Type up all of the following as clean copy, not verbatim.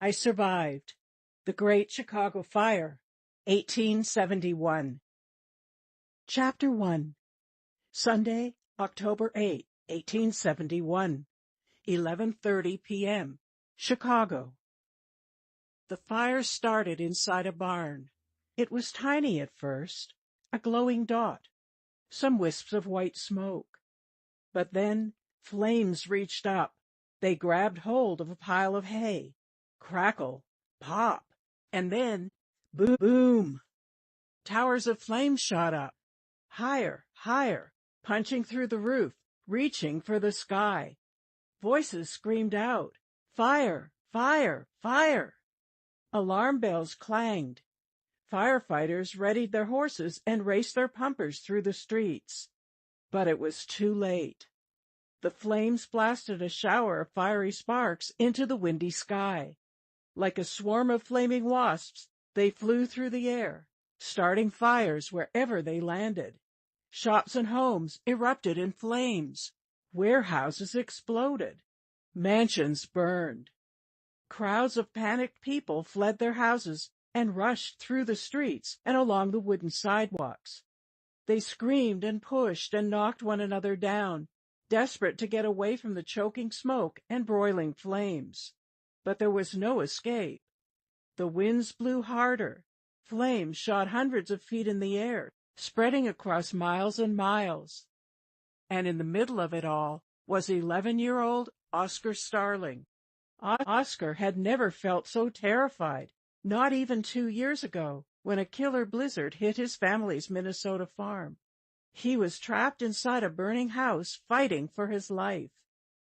I survived. The Great Chicago Fire, 1871. Chapter 1. Sunday, October 8, 1871, 11:30 p.m., Chicago. The fire started inside a barn. It was tiny at first, a glowing dot, some wisps of white smoke. But then flames reached up. They grabbed hold of a pile of hay. Crackle, pop, and then boom, boom. Towers of flame shot up, higher, higher, punching through the roof, reaching for the sky. Voices screamed out, "Fire! Fire! Fire!" Alarm bells clanged. Firefighters readied their horses and raced their pumpers through the streets. But it was too late. The flames blasted a shower of fiery sparks into the windy sky. Like a swarm of flaming wasps, they flew through the air, starting fires wherever they landed. Shops and homes erupted in flames. Warehouses exploded. Mansions burned. Crowds of panicked people fled their houses and rushed through the streets and along the wooden sidewalks. They screamed and pushed and knocked one another down, desperate to get away from the choking smoke and broiling flames. But there was no escape. The winds blew harder. Flames shot hundreds of feet in the air, spreading across miles and miles. And in the middle of it all was 11-year-old Oscar Starling. Oscar had never felt so terrified, not even 2 years ago, when a killer blizzard hit his family's Minnesota farm. He was trapped inside a burning house, fighting for his life.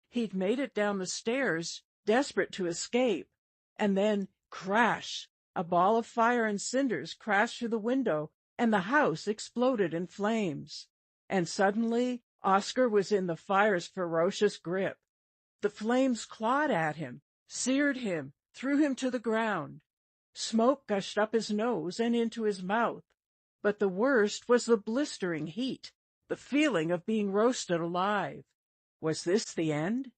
He'd made it down the stairs, desperate to escape, and then, crash! A ball of fire and cinders crashed through the window, and the house exploded in flames. And suddenly, Oscar was in the fire's ferocious grip. The flames clawed at him, seared him, threw him to the ground. Smoke gushed up his nose and into his mouth. But the worst was the blistering heat, the feeling of being roasted alive. Was this the end?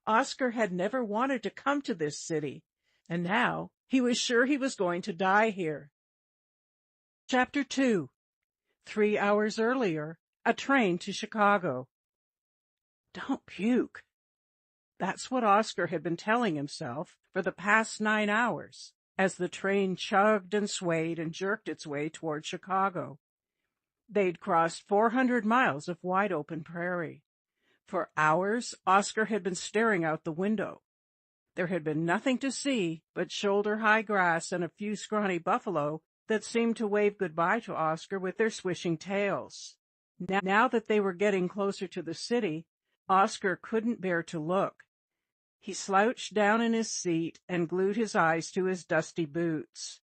Oscar had never wanted to come to this city, and now he was sure he was going to die here. Chapter 2. 3 hours earlier, a train to Chicago. Don't puke. That's what Oscar had been telling himself for the past 9 hours, as the train chugged and swayed and jerked its way toward Chicago. They'd crossed 400 miles of wide-open prairie. For hours, Oscar had been staring out the window. There had been nothing to see but shoulder-high grass and a few scrawny buffalo that seemed to wave goodbye to Oscar with their swishing tails. Now that they were getting closer to the city, Oscar couldn't bear to look. He slouched down in his seat and glued his eyes to his dusty boots.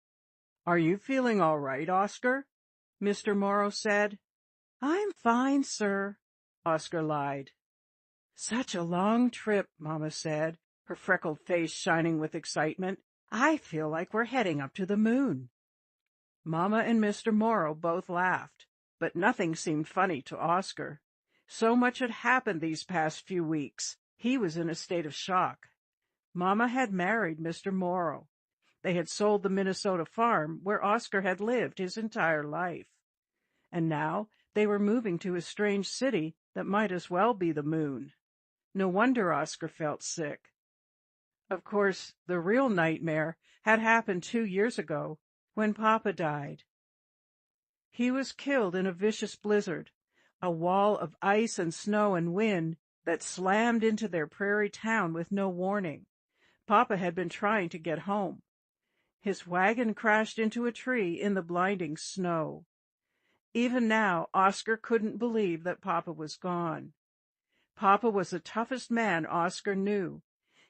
"Are you feeling all right, Oscar?" Mr. Morrow said. "I'm fine, sir," Oscar lied. "Such a long trip," Mama said, her freckled face shining with excitement. "I feel like we're heading up to the moon." Mama and Mr. Morrow both laughed, but nothing seemed funny to Oscar. So much had happened these past few weeks. He was in a state of shock. Mama had married Mr. Morrow. They had sold the Minnesota farm where Oscar had lived his entire life. And now they were moving to a strange city that might as well be the moon. No wonder Oscar felt sick. Of course, the real nightmare had happened 2 years ago, when Papa died. He was killed in a vicious blizzard, a wall of ice and snow and wind that slammed into their prairie town with no warning. Papa had been trying to get home. His wagon crashed into a tree in the blinding snow. Even now, Oscar couldn't believe that Papa was gone. Papa was the toughest man Oscar knew.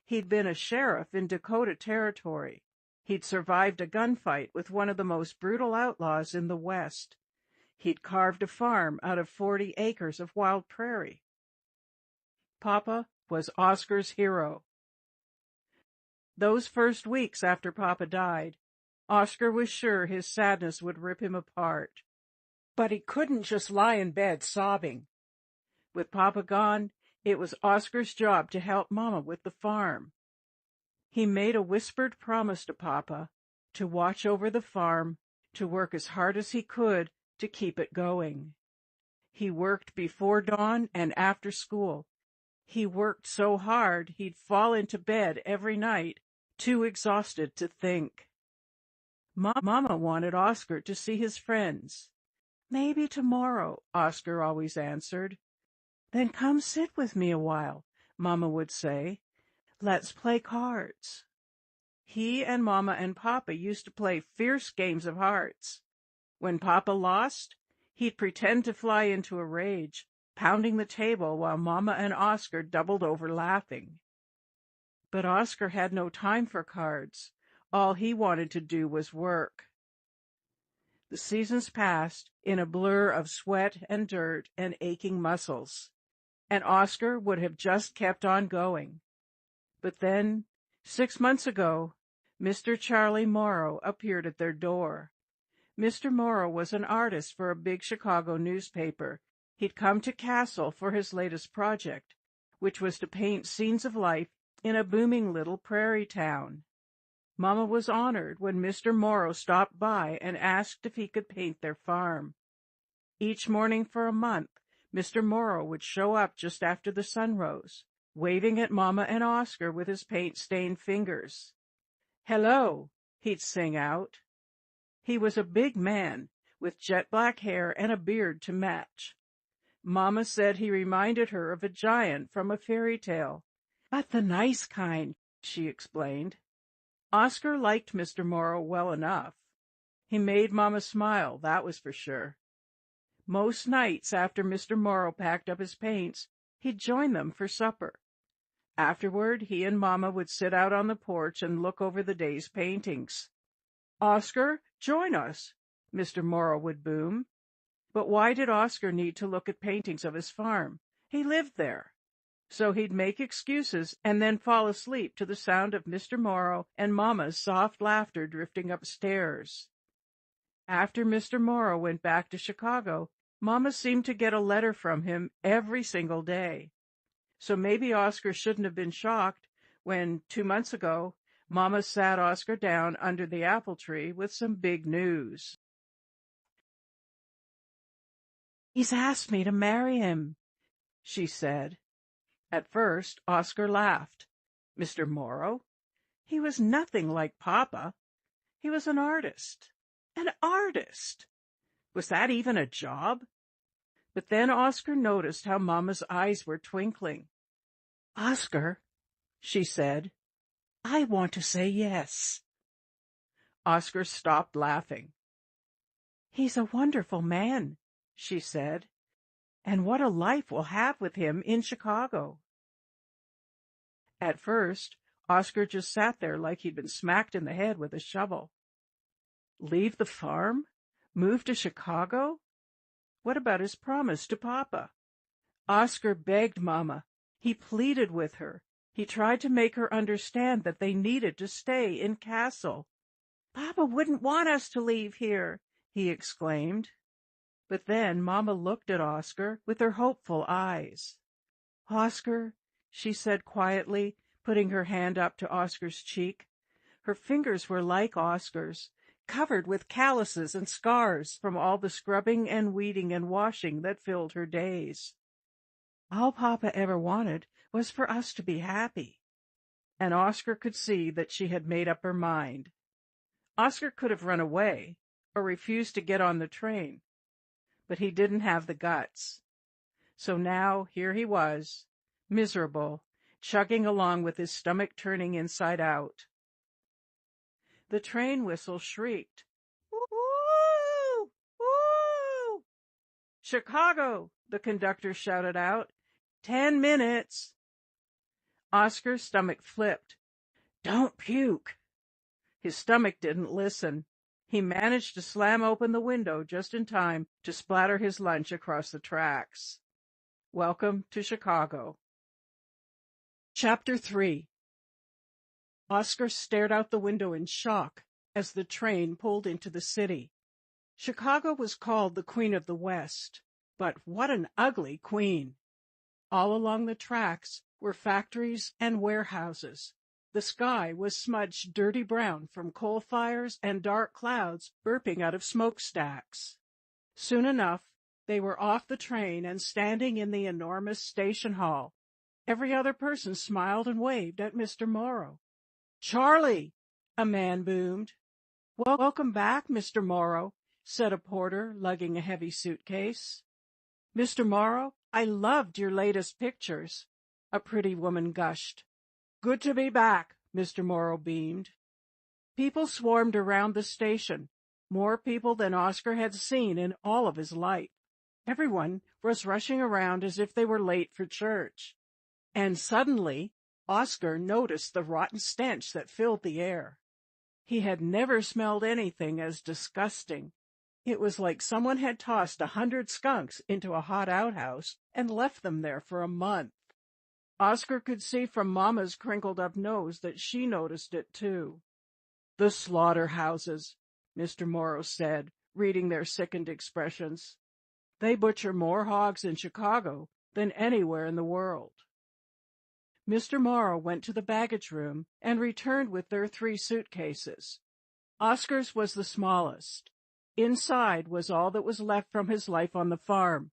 He'd been a sheriff in Dakota Territory. He'd survived a gunfight with one of the most brutal outlaws in the West. He'd carved a farm out of 40 acres of wild prairie. Papa was Oscar's hero. Those first weeks after Papa died, Oscar was sure his sadness would rip him apart. But he couldn't just lie in bed sobbing. With Papa gone, it was Oscar's job to help Mama with the farm. He made a whispered promise to Papa to watch over the farm, to work as hard as he could to keep it going. He worked before dawn and after school. He worked so hard he'd fall into bed every night, too exhausted to think. Mama wanted Oscar to see his friends. "Maybe tomorrow," Oscar always answered. "Then come sit with me a while," Mama would say. "Let's play cards." He and Mama and Papa used to play fierce games of hearts. When Papa lost, he'd pretend to fly into a rage, pounding the table while Mama and Oscar doubled over laughing. But Oscar had no time for cards. All he wanted to do was work. The seasons passed in a blur of sweat and dirt and aching muscles, and Oscar would have just kept on going. But then, 6 months ago, Mr. Charlie Morrow appeared at their door. Mr. Morrow was an artist for a big Chicago newspaper. He'd come to Castle for his latest project, which was to paint scenes of life in a booming little prairie town. Mama was honored when Mr. Morrow stopped by and asked if he could paint their farm. Each morning for a month, Mr. Morrow would show up just after the sun rose, waving at Mama and Oscar with his paint-stained fingers. "Hello," he'd sing out. He was a big man, with jet-black hair and a beard to match. Mama said he reminded her of a giant from a fairy tale. "But the nice kind," she explained. Oscar liked Mr. Morrow well enough. He made Mama smile, that was for sure. Most nights after Mr. Morrow packed up his paints, he'd join them for supper. Afterward, he and Mama would sit out on the porch and look over the day's paintings. "Oscar, join us," Mr. Morrow would boom. But why did Oscar need to look at paintings of his farm? He lived there. So he'd make excuses and then fall asleep to the sound of Mr. Morrow and Mama's soft laughter drifting upstairs. After Mr. Morrow went back to Chicago, Mama seemed to get a letter from him every single day. So maybe Oscar shouldn't have been shocked when, 2 months ago, Mama sat Oscar down under the apple tree with some big news. "He's asked me to marry him," she said. At first, Oscar laughed. Mr. Morrow? He was nothing like Papa. He was an artist. An artist! Was that even a job? But then Oscar noticed how Mama's eyes were twinkling. "Oscar," she said, "I want to say yes." Oscar stopped laughing. "He's a wonderful man," she said, "and what a life we'll have with him in Chicago." At first, Oscar just sat there like he'd been smacked in the head with a shovel. Leave the farm? Move to Chicago? What about his promise to Papa? Oscar begged Mama. He pleaded with her. He tried to make her understand that they needed to stay in Castle. "Papa wouldn't want us to leave here," he exclaimed. But then Mama looked at Oscar with her hopeful eyes. "Oscar," she said quietly, putting her hand up to Oscar's cheek. Her fingers were like Oscar's, covered with calluses and scars from all the scrubbing and weeding and washing that filled her days. "All Papa ever wanted was for us to be happy." And Oscar could see that she had made up her mind. Oscar could have run away or refused to get on the train, but he didn't have the guts. So now here he was, miserable, chugging along with his stomach turning inside out. The train whistle shrieked. "Woo! Woo!" "Chicago!" the conductor shouted out. 10 minutes. Oscar's stomach flipped. "Don't puke." His stomach didn't listen. He managed to slam open the window just in time to splatter his lunch across the tracks. Welcome to Chicago. Chapter 3. Oscar stared out the window in shock as the train pulled into the city. Chicago was called the Queen of the West, but what an ugly queen! All along the tracks were factories and warehouses. The sky was smudged dirty brown from coal fires and dark clouds burping out of smokestacks. Soon enough, they were off the train and standing in the enormous station hall. Every other person smiled and waved at Mr. Morrow. "Charlie!" a man boomed. "Welcome back, Mr. Morrow," said a porter, lugging a heavy suitcase. "Mr. Morrow, I loved your latest pictures," a pretty woman gushed. "Good to be back," Mr. Morrow beamed. People swarmed around the station, more people than Oscar had seen in all of his life. Everyone was rushing around as if they were late for church. And suddenly, Oscar noticed the rotten stench that filled the air. He had never smelled anything as disgusting. It was like someone had tossed 100 skunks into a hot outhouse and left them there for a month. Oscar could see from Mama's crinkled-up nose that she noticed it, too. "The slaughterhouses," Mr. Morrow said, reading their sickened expressions. "They butcher more hogs in Chicago than anywhere in the world." Mr. Morrow went to the baggage room and returned with their 3 suitcases. Oscar's was the smallest. Inside was all that was left from his life on the farm,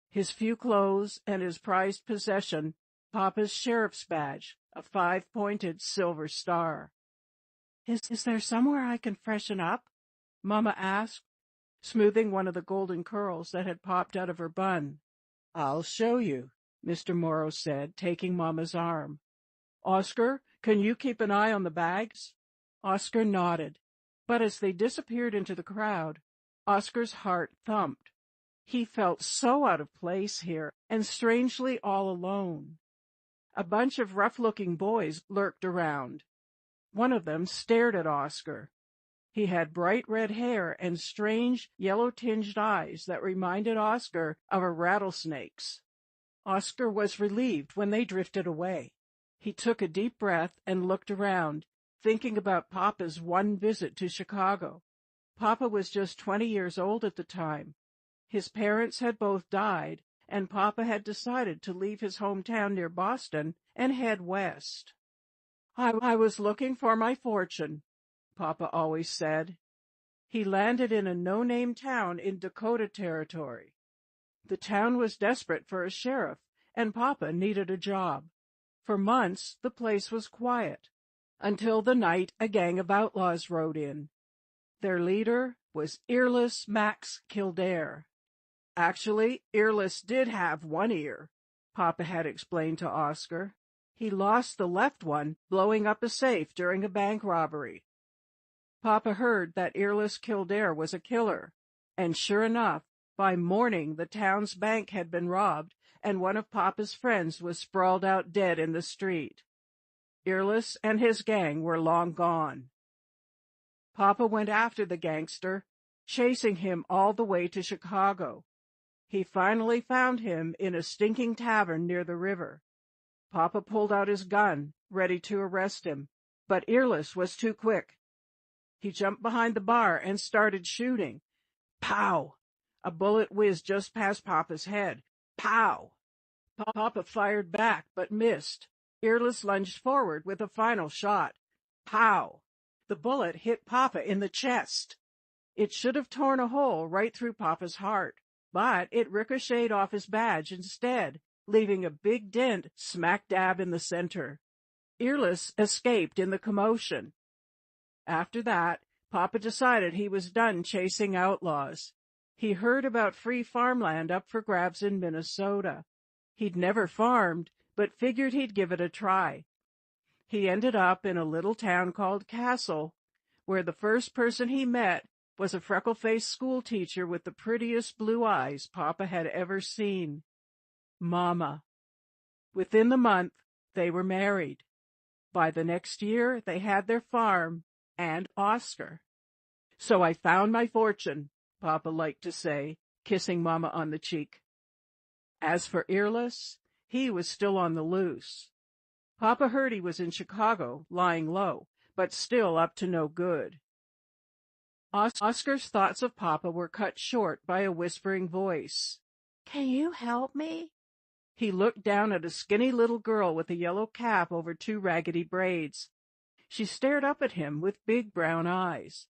his few clothes and his prized possession, Papa's sheriff's badge, a 5-pointed silver star. Is there somewhere I can freshen up?" Mama asked, smoothing one of the golden curls that had popped out of her bun. "I'll show you," Mr. Morrow said, taking Mama's arm. "Oscar, can you keep an eye on the bags?" Oscar nodded, but as they disappeared into the crowd, Oscar's heart thumped. He felt so out of place here and strangely all alone. A bunch of rough-looking boys lurked around. One of them stared at Oscar. He had bright red hair and strange yellow-tinged eyes that reminded Oscar of a rattlesnake's. Oscar was relieved when they drifted away. He took a deep breath and looked around, thinking about Papa's one visit to Chicago. Papa was just 20 years old at the time. His parents had both died, and Papa had decided to leave his hometown near Boston and head west. I was looking for my fortune," Papa always said. He landed in a no-name town in Dakota Territory. The town was desperate for a sheriff, and Papa needed a job. For months, the place was quiet, until the night a gang of outlaws rode in. Their leader was Earless Max Kildare. Actually, Earless did have one ear, Papa had explained to Oscar. He lost the left one blowing up a safe during a bank robbery. Papa heard that Earless Kildare was a killer, and sure enough, by morning the town's bank had been robbed, and one of Papa's friends was sprawled out dead in the street. Earless and his gang were long gone. Papa went after the gangster, chasing him all the way to Chicago. He finally found him in a stinking tavern near the river. Papa pulled out his gun, ready to arrest him, but Earless was too quick. He jumped behind the bar and started shooting. Pow! A bullet whizzed just past Papa's head. Pow! Papa fired back, but missed. Earless lunged forward with a final shot. Pow! The bullet hit Papa in the chest. It should have torn a hole right through Papa's heart, but it ricocheted off his badge instead, leaving a big dent smack dab in the center. Earless escaped in the commotion. After that, Papa decided he was done chasing outlaws. He heard about free farmland up for grabs in Minnesota. He'd never farmed, but figured he'd give it a try. He ended up in a little town called Castle, where the first person he met was a freckle-faced schoolteacher with the prettiest blue eyes Papa had ever seen. Mama. Within the month, they were married. By the next year, they had their farm and Oscar. So I found my fortune, Papa liked to say, kissing Mama on the cheek. As for Earless, he was still on the loose. Papa heard he was in Chicago, lying low, but still up to no good. Oscar's thoughts of Papa were cut short by a whispering voice. "Can you help me?" He looked down at a skinny little girl with a yellow cap over 2 raggedy braids. She stared up at him with big brown eyes.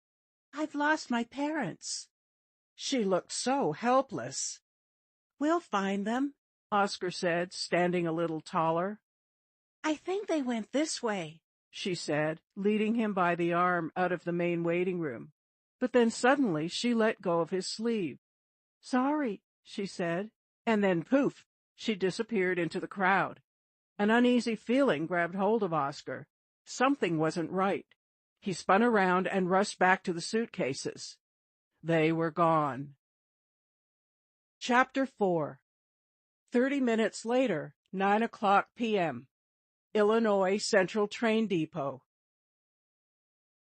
"I've lost my parents." She looked so helpless. "We'll find them," Oscar said, standing a little taller. "I think they went this way," she said, leading him by the arm out of the main waiting room. But then suddenly she let go of his sleeve. "Sorry," she said, and then poof, she disappeared into the crowd. An uneasy feeling grabbed hold of Oscar. Something wasn't right. He spun around and rushed back to the suitcases. They were gone. Chapter 4. 30 minutes later, 9:00 p.m. Illinois Central Train Depot.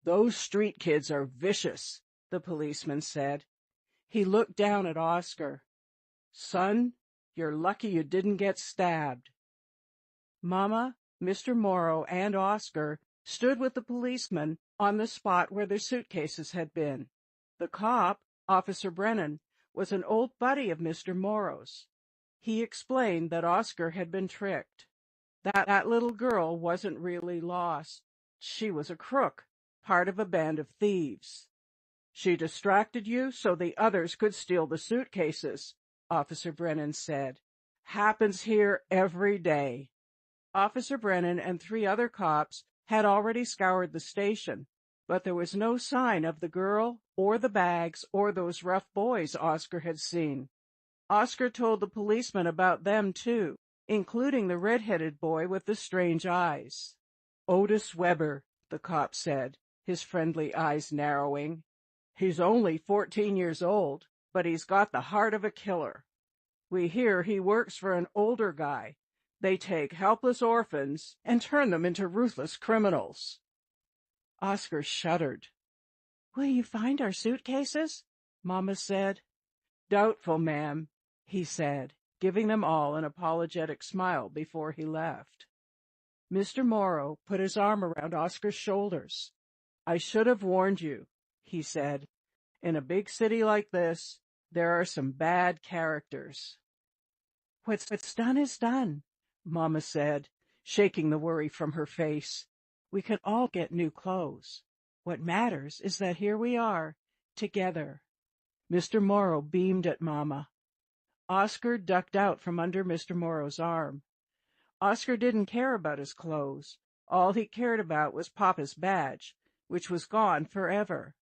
"Those street kids are vicious," the policeman said. He looked down at Oscar. "Son, you're lucky you didn't get stabbed." Mama, Mr. Morrow, and Oscar stood with the policeman on the spot where their suitcases had been. The cop, Officer Brennan, was an old buddy of Mr. Morrow's. He explained that Oscar had been tricked. That little girl wasn't really lost. She was a crook, part of a band of thieves. "She distracted you so the others could steal the suitcases," Officer Brennan said. "Happens here every day." Officer Brennan and 3 other cops had already scoured the station, but there was no sign of the girl or the bags or those rough boys Oscar had seen. Oscar told the policeman about them, too, including the red-headed boy with the strange eyes. "Otis Weber," the cop said, his friendly eyes narrowing. "He's only 14 years old, but he's got the heart of a killer. We hear he works for an older guy. They take helpless orphans and turn them into ruthless criminals." Oscar shuddered. "Will you find our suitcases?" Mama said. "Doubtful, ma'am," he said, giving them all an apologetic smile before he left. Mr. Morrow put his arm around Oscar's shoulders. "I should have warned you," he said. "In a big city like this, there are some bad characters." What's done is done," Mama said, shaking the worry from her face. "We can all get new clothes. What matters is that here we are, together." Mr. Morrow beamed at Mama. Oscar ducked out from under Mr. Morrow's arm. Oscar didn't care about his clothes. All he cared about was Papa's badge, which was gone forever.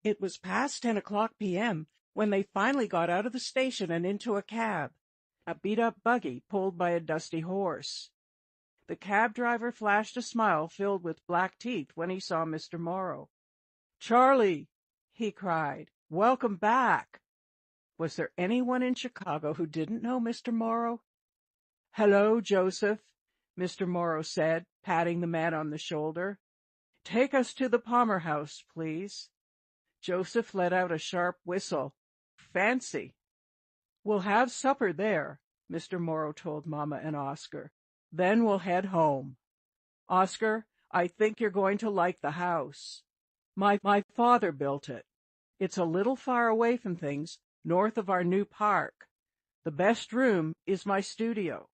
It was past 10:00 p.m. when they finally got out of the station and into a cab, a beat-up buggy pulled by a dusty horse. The cab driver flashed a smile filled with black teeth when he saw Mr. Morrow. "Charlie," he cried, "welcome back." Was there anyone in Chicago who didn't know Mr. Morrow? "Hello, Joseph," Mr. Morrow said, patting the man on the shoulder. "Take us to the Palmer House, please." Joseph let out a sharp whistle. "Fancy." "We'll have supper there," Mr. Morrow told Mama and Oscar. "Then we'll head home. Oscar, I think you're going to like the house. My father built it. It's a little far away from things, north of our new park. The best room is my studio.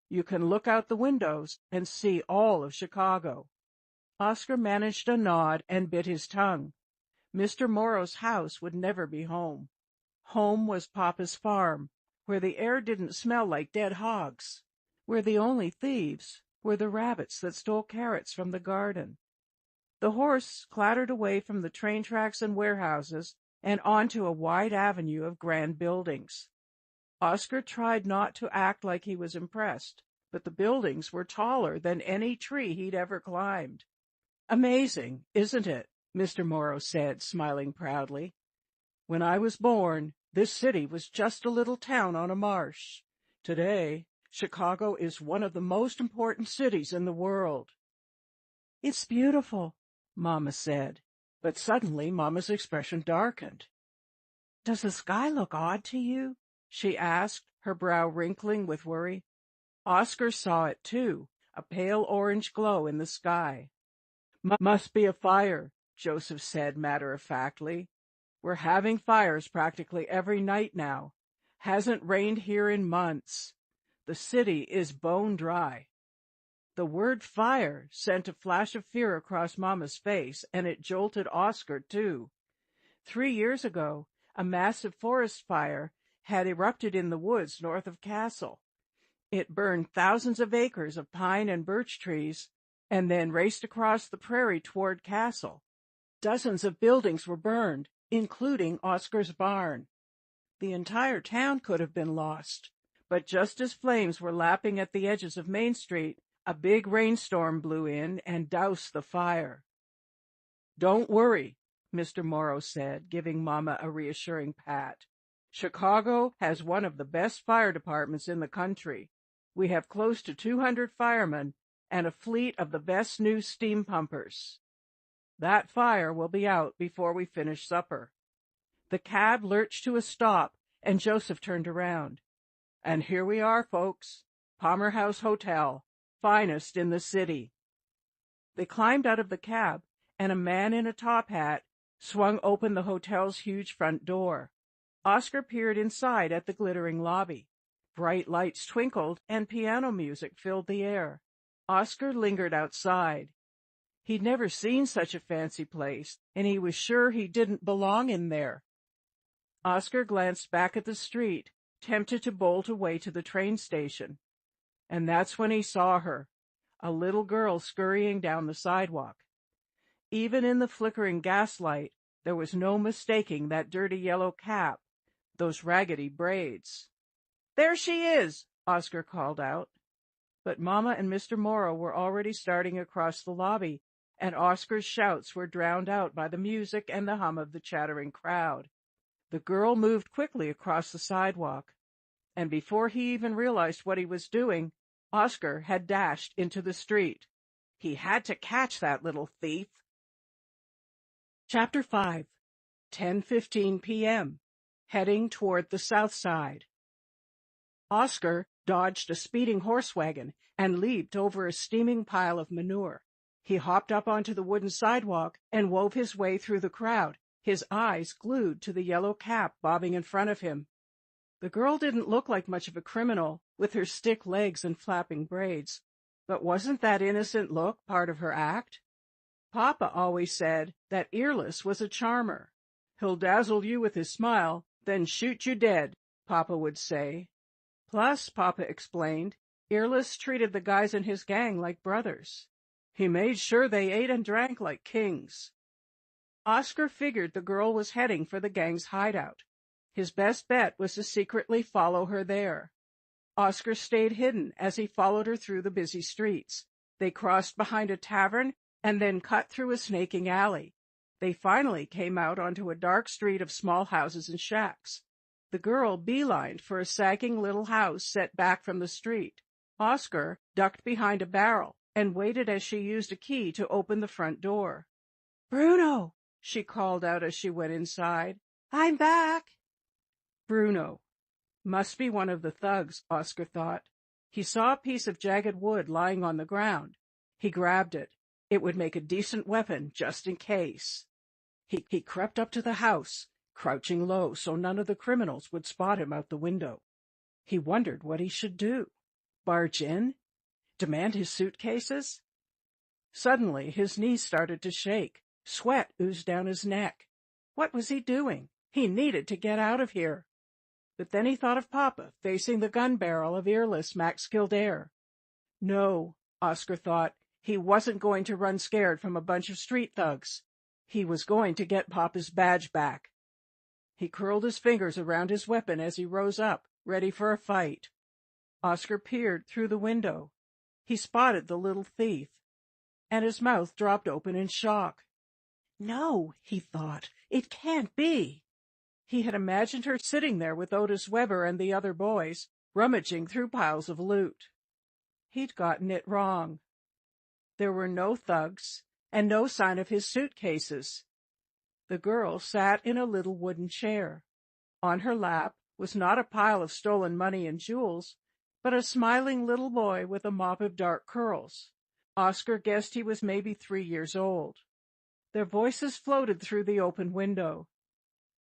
You can look out the windows and see all of Chicago." Oscar managed a nod and bit his tongue. Mr. Morrow's house would never be home. Home was Papa's farm, where the air didn't smell like dead hogs, where the only thieves were the rabbits that stole carrots from the garden. The horse clattered away from the train tracks and warehouses and onto a wide avenue of grand buildings. Oscar tried not to act like he was impressed, but the buildings were taller than any tree he'd ever climbed. "Amazing, isn't it?" Mr. Morrow said, smiling proudly. "When I was born, this city was just a little town on a marsh. Today, Chicago is one of the most important cities in the world." "It's beautiful," Mama said, but suddenly Mama's expression darkened. "Does the sky look odd to you?" she asked, her brow wrinkling with worry. Oscar saw it, too, a pale orange glow in the sky. "Must be a fire," Joseph said matter-of-factly. "We're having fires practically every night now. Hasn't rained here in months. The city is bone dry." The word fire sent a flash of fear across Mama's face, and it jolted Oscar, too. 3 years ago, a massive forest fire had erupted in the woods north of Castle. It burned thousands of acres of pine and birch trees and then raced across the prairie toward Castle. Dozens of buildings were burned, including Oscar's barn. The entire town could have been lost, but just as flames were lapping at the edges of Main Street, a big rainstorm blew in and doused the fire. "Don't worry," Mr. Morrow said, giving Mama a reassuring pat. "Chicago has one of the best fire departments in the country. We have close to 200 firemen and a fleet of the best new steam pumpers. That fire will be out before we finish supper." The cab lurched to a stop, and Joseph turned around. "And here we are, folks. Palmer House Hotel, finest in the city." They climbed out of the cab, and a man in a top hat swung open the hotel's huge front door. Oscar peered inside at the glittering lobby. Bright lights twinkled, and piano music filled the air. Oscar lingered outside. He'd never seen such a fancy place, and he was sure he didn't belong in there. Oscar glanced back at the street, tempted to bolt away to the train station. And that's when he saw her, a little girl scurrying down the sidewalk. Even in the flickering gaslight, there was no mistaking that dirty yellow cap, those raggedy braids. "There she is!" Oscar called out. But Mama and Mr. Morrow were already starting across the lobby, and Oscar's shouts were drowned out by the music and the hum of the chattering crowd. The girl moved quickly across the sidewalk, and before he even realized what he was doing, Oscar had dashed into the street. He had to catch that little thief. Chapter 5. 10:15 p.m. Heading toward the south side. Oscar dodged a speeding horse wagon and leaped over a steaming pile of manure. He hopped up onto the wooden sidewalk and wove his way through the crowd, his eyes glued to the yellow cap bobbing in front of him. The girl didn't look like much of a criminal, with her stick legs and flapping braids, but wasn't that innocent look part of her act? Papa always said that Earless was a charmer. "He'll dazzle you with his smile, then shoot you dead," Papa would say. Plus, Papa explained, Earless treated the guys in his gang like brothers. He made sure they ate and drank like kings. Oscar figured the girl was heading for the gang's hideout. His best bet was to secretly follow her there. Oscar stayed hidden as he followed her through the busy streets. They crossed behind a tavern and then cut through a snaking alley. They finally came out onto a dark street of small houses and shacks. The girl beelined for a sagging little house set back from the street. Oscar ducked behind a barrel and waited as she used a key to open the front door. "Bruno!" she called out as she went inside. "I'm back!" Bruno. Must be one of the thugs, Oscar thought. He saw a piece of jagged wood lying on the ground. He grabbed it. It would make a decent weapon just in case. He crept up to the house, crouching low so none of the criminals would spot him out the window. He wondered what he should do. Barge in? Demand his suitcases? Suddenly his knees started to shake. Sweat oozed down his neck. What was he doing? He needed to get out of here. But then he thought of Papa facing the gun barrel of Earless Max Kildare. No, Oscar thought, he wasn't going to run scared from a bunch of street thugs. He was going to get Papa's badge back. He curled his fingers around his weapon as he rose up, ready for a fight. Oscar peered through the window. He spotted the little thief, and his mouth dropped open in shock. No, he thought, it can't be. He had imagined her sitting there with Otis Weber and the other boys, rummaging through piles of loot. He'd gotten it wrong. There were no thugs, and no sign of his suitcases. The girl sat in a little wooden chair. On her lap was not a pile of stolen money and jewels, but a smiling little boy with a mop of dark curls. Oscar guessed he was maybe 3 years old. Their voices floated through the open window.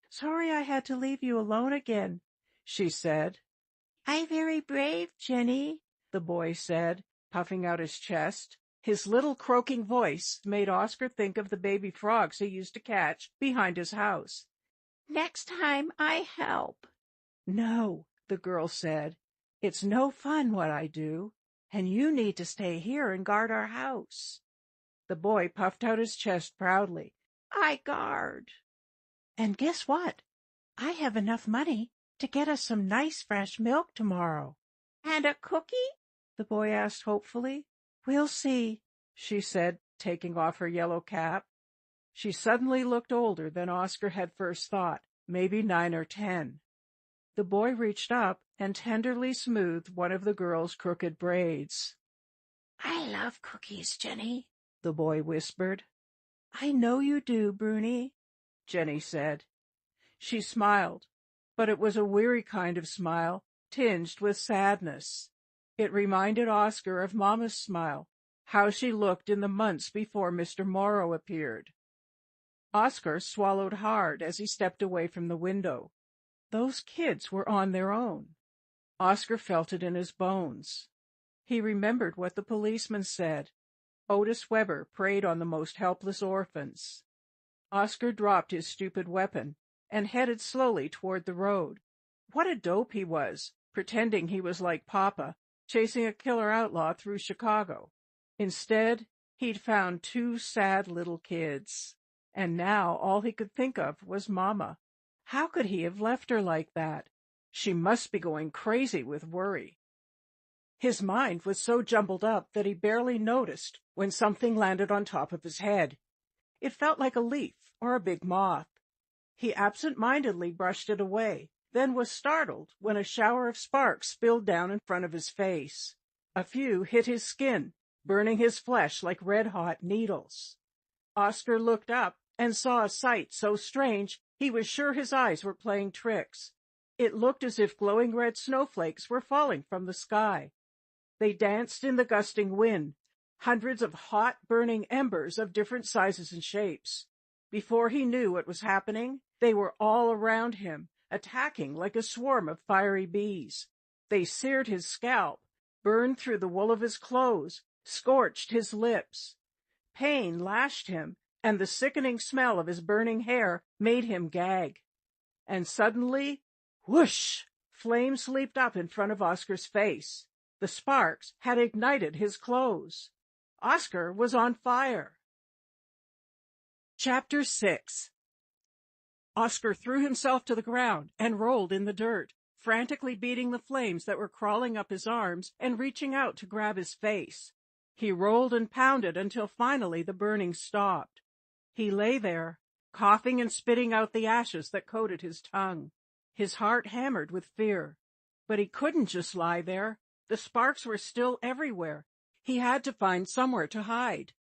"Sorry I had to leave you alone again," she said. "I'm very brave, Jenny," the boy said, puffing out his chest. His little croaking voice made Oscar think of the baby frogs he used to catch behind his house. "Next time I help." "No," the girl said. "It's no fun what I do, and you need to stay here and guard our house." The boy puffed out his chest proudly. "I guard. And guess what? I have enough money to get us some nice fresh milk tomorrow." "And a cookie?" the boy asked hopefully. "We'll see," she said, taking off her yellow cap. She suddenly looked older than Oscar had first thought, maybe 9 or 10. The boy reached up and tenderly smoothed one of the girl's crooked braids. "I love cookies, Jenny," the boy whispered. "I know you do, Bruni," Jenny said. She smiled, but it was a weary kind of smile, tinged with sadness. It reminded Oscar of Mama's smile, how she looked in the months before Mr. Morrow appeared. Oscar swallowed hard as he stepped away from the window. Those kids were on their own. Oscar felt it in his bones. He remembered what the policeman said. Otis Weber preyed on the most helpless orphans. Oscar dropped his stupid weapon and headed slowly toward the road. What a dope he was, pretending he was like Papa, chasing a killer outlaw through Chicago. Instead, he'd found 2 sad little kids. And now all he could think of was Mama. How could he have left her like that? She must be going crazy with worry. His mind was so jumbled up that he barely noticed when something landed on top of his head. It felt like a leaf or a big moth. He absent-mindedly brushed it away, then was startled when a shower of sparks spilled down in front of his face. A few hit his skin, burning his flesh like red-hot needles. Oscar looked up and saw a sight so strange he was sure his eyes were playing tricks. It looked as if glowing red snowflakes were falling from the sky. They danced in the gusting wind, hundreds of hot, burning embers of different sizes and shapes. Before he knew what was happening, they were all around him, attacking like a swarm of fiery bees. They seared his scalp, burned through the wool of his clothes, scorched his lips. Pain lashed him, and the sickening smell of his burning hair made him gag. And suddenly, whoosh! Flames leaped up in front of Oscar's face. The sparks had ignited his clothes. Oscar was on fire. Chapter 6. Oscar threw himself to the ground and rolled in the dirt, frantically beating the flames that were crawling up his arms and reaching out to grab his face. He rolled and pounded until finally the burning stopped. He lay there, coughing and spitting out the ashes that coated his tongue. His heart hammered with fear. But he couldn't just lie there. The sparks were still everywhere. He had to find somewhere to hide.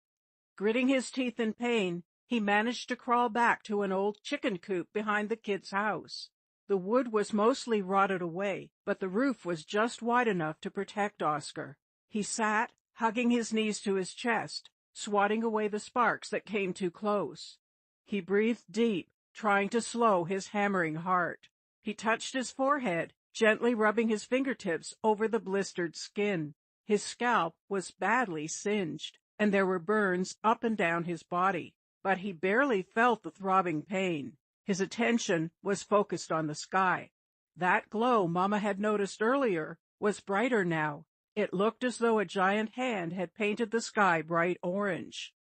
Gritting his teeth in pain, he managed to crawl back to an old chicken coop behind the kid's house. The wood was mostly rotted away, but the roof was just wide enough to protect Oscar. He sat, hugging his knees to his chest, swatting away the sparks that came too close. He breathed deep, trying to slow his hammering heart. He touched his forehead, gently rubbing his fingertips over the blistered skin. His scalp was badly singed, and there were burns up and down his body, but he barely felt the throbbing pain. His attention was focused on the sky. That glow Mama had noticed earlier was brighter now. It looked as though a giant hand had painted the sky bright orange.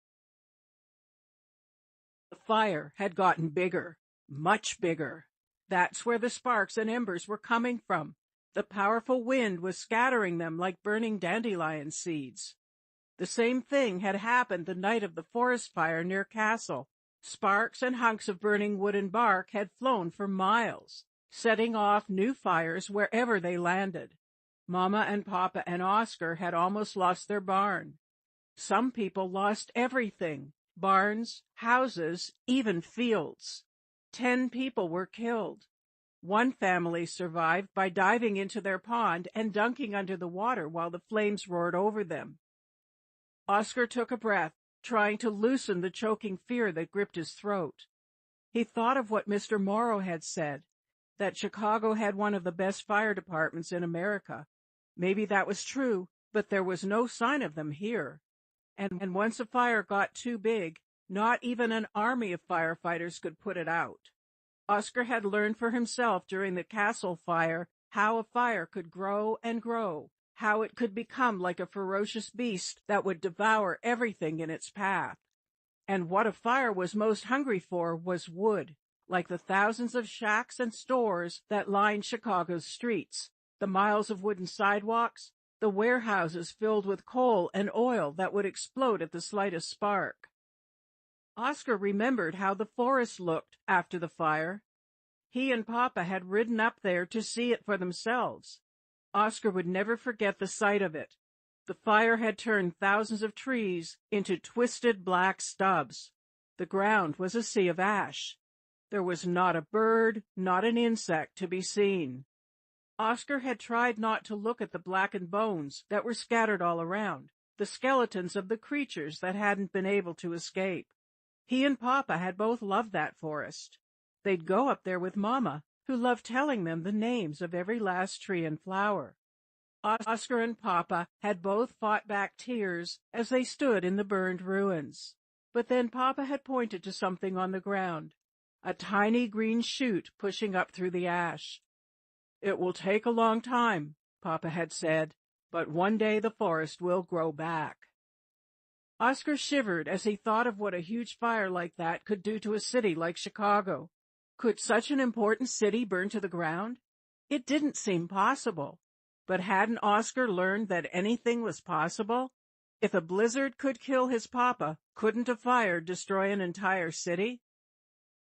The fire had gotten bigger, much bigger. That's where the sparks and embers were coming from. The powerful wind was scattering them like burning dandelion seeds. The same thing had happened the night of the forest fire near Castle. Sparks and hunks of burning wood and bark had flown for miles, setting off new fires wherever they landed. Mama and Papa and Oscar had almost lost their barn. Some people lost everything, barns, houses, even fields. 10 people were killed. One family survived by diving into their pond and dunking under the water while the flames roared over them. Oscar took a breath, trying to loosen the choking fear that gripped his throat. He thought of what Mr. Morrow had said, that Chicago had one of the best fire departments in America. Maybe that was true, but there was no sign of them here. And once a fire got too big, not even an army of firefighters could put it out. Oscar had learned for himself during the castle fire how a fire could grow and grow, how it could become like a ferocious beast that would devour everything in its path. And what a fire was most hungry for was wood, like the thousands of shacks and stores that lined Chicago's streets, the miles of wooden sidewalks, the warehouses filled with coal and oil that would explode at the slightest spark. Oscar remembered how the forest looked after the fire. He and Papa had ridden up there to see it for themselves. Oscar would never forget the sight of it. The fire had turned thousands of trees into twisted black stubs. The ground was a sea of ash. There was not a bird, not an insect to be seen. Oscar had tried not to look at the blackened bones that were scattered all around, the skeletons of the creatures that hadn't been able to escape. He and Papa had both loved that forest. They'd go up there with Mama, who loved telling them the names of every last tree and flower. Oscar and Papa had both fought back tears as they stood in the burned ruins. But then Papa had pointed to something on the ground, a tiny green shoot pushing up through the ash. "It will take a long time," Papa had said, "but one day the forest will grow back." Oscar shivered as he thought of what a huge fire like that could do to a city like Chicago. Could such an important city burn to the ground? It didn't seem possible. But hadn't Oscar learned that anything was possible? If a blizzard could kill his Papa, couldn't a fire destroy an entire city?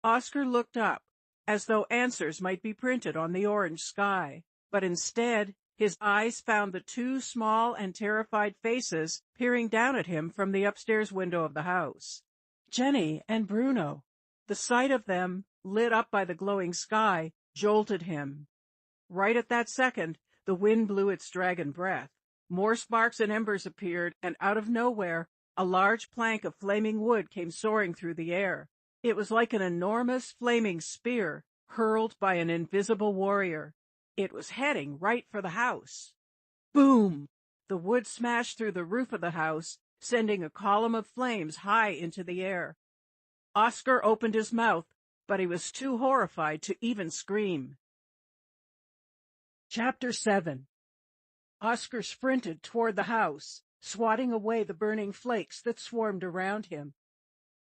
Oscar looked up, as though answers might be printed on the orange sky, but instead his eyes found the two small and terrified faces peering down at him from the upstairs window of the house. Jenny and Bruno. The sight of them, lit up by the glowing sky, jolted him. Right at that second, the wind blew its dragon breath. More sparks and embers appeared, and out of nowhere, a large plank of flaming wood came soaring through the air. It was like an enormous flaming spear, hurled by an invisible warrior. It was heading right for the house. Boom! The wood smashed through the roof of the house, sending a column of flames high into the air. Oscar opened his mouth, but he was too horrified to even scream. Chapter 7. Oscar sprinted toward the house, swatting away the burning flakes that swarmed around him.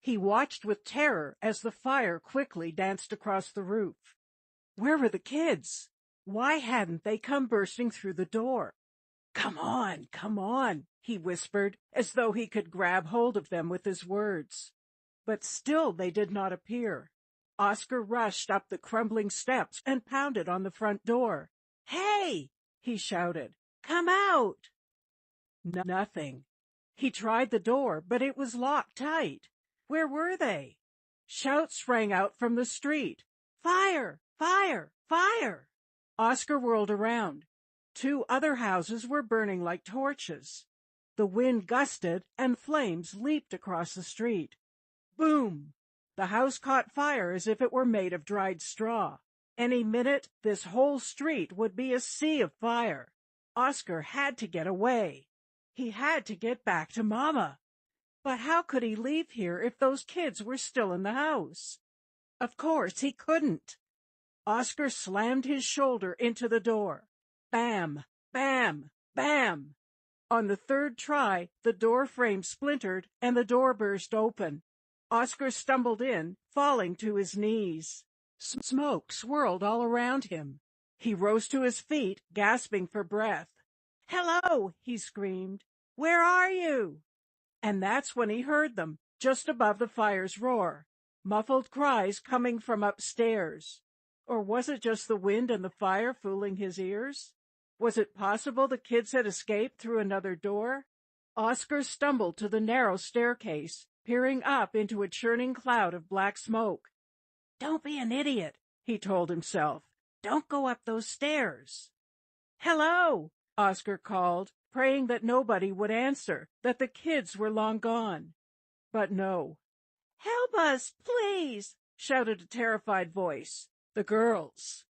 He watched with terror as the fire quickly danced across the roof. Where were the kids? Why hadn't they come bursting through the door? Come on, he whispered, as though he could grab hold of them with his words. But still they did not appear. Oscar rushed up the crumbling steps and pounded on the front door. "Hey!" he shouted. "Come out!" Nothing. He tried the door, but it was locked tight. Where were they? Shouts rang out from the street. "Fire! Fire! Fire!" Oscar whirled around. 2 other houses were burning like torches. The wind gusted, and flames leaped across the street. Boom! The house caught fire as if it were made of dried straw. Any minute, this whole street would be a sea of fire. Oscar had to get away. He had to get back to Mama. But how could he leave here if those kids were still in the house? Of course he couldn't. Oscar slammed his shoulder into the door. Bam! Bam! Bam! On the 3rd try, the door frame splintered and the door burst open. Oscar stumbled in, falling to his knees. Smoke swirled all around him. He rose to his feet, gasping for breath. "Hello!" he screamed. "Where are you?" And that's when he heard them, just above the fire's roar. Muffled cries coming from upstairs. Or was it just the wind and the fire fooling his ears? Was it possible the kids had escaped through another door? Oscar stumbled to the narrow staircase, peering up into a churning cloud of black smoke. "Don't be an idiot," he told himself. "Don't go up those stairs." "Hello!" Oscar called, praying that nobody would answer, that the kids were long gone. But no. "Help us, please!" shouted a terrified voice. The girls.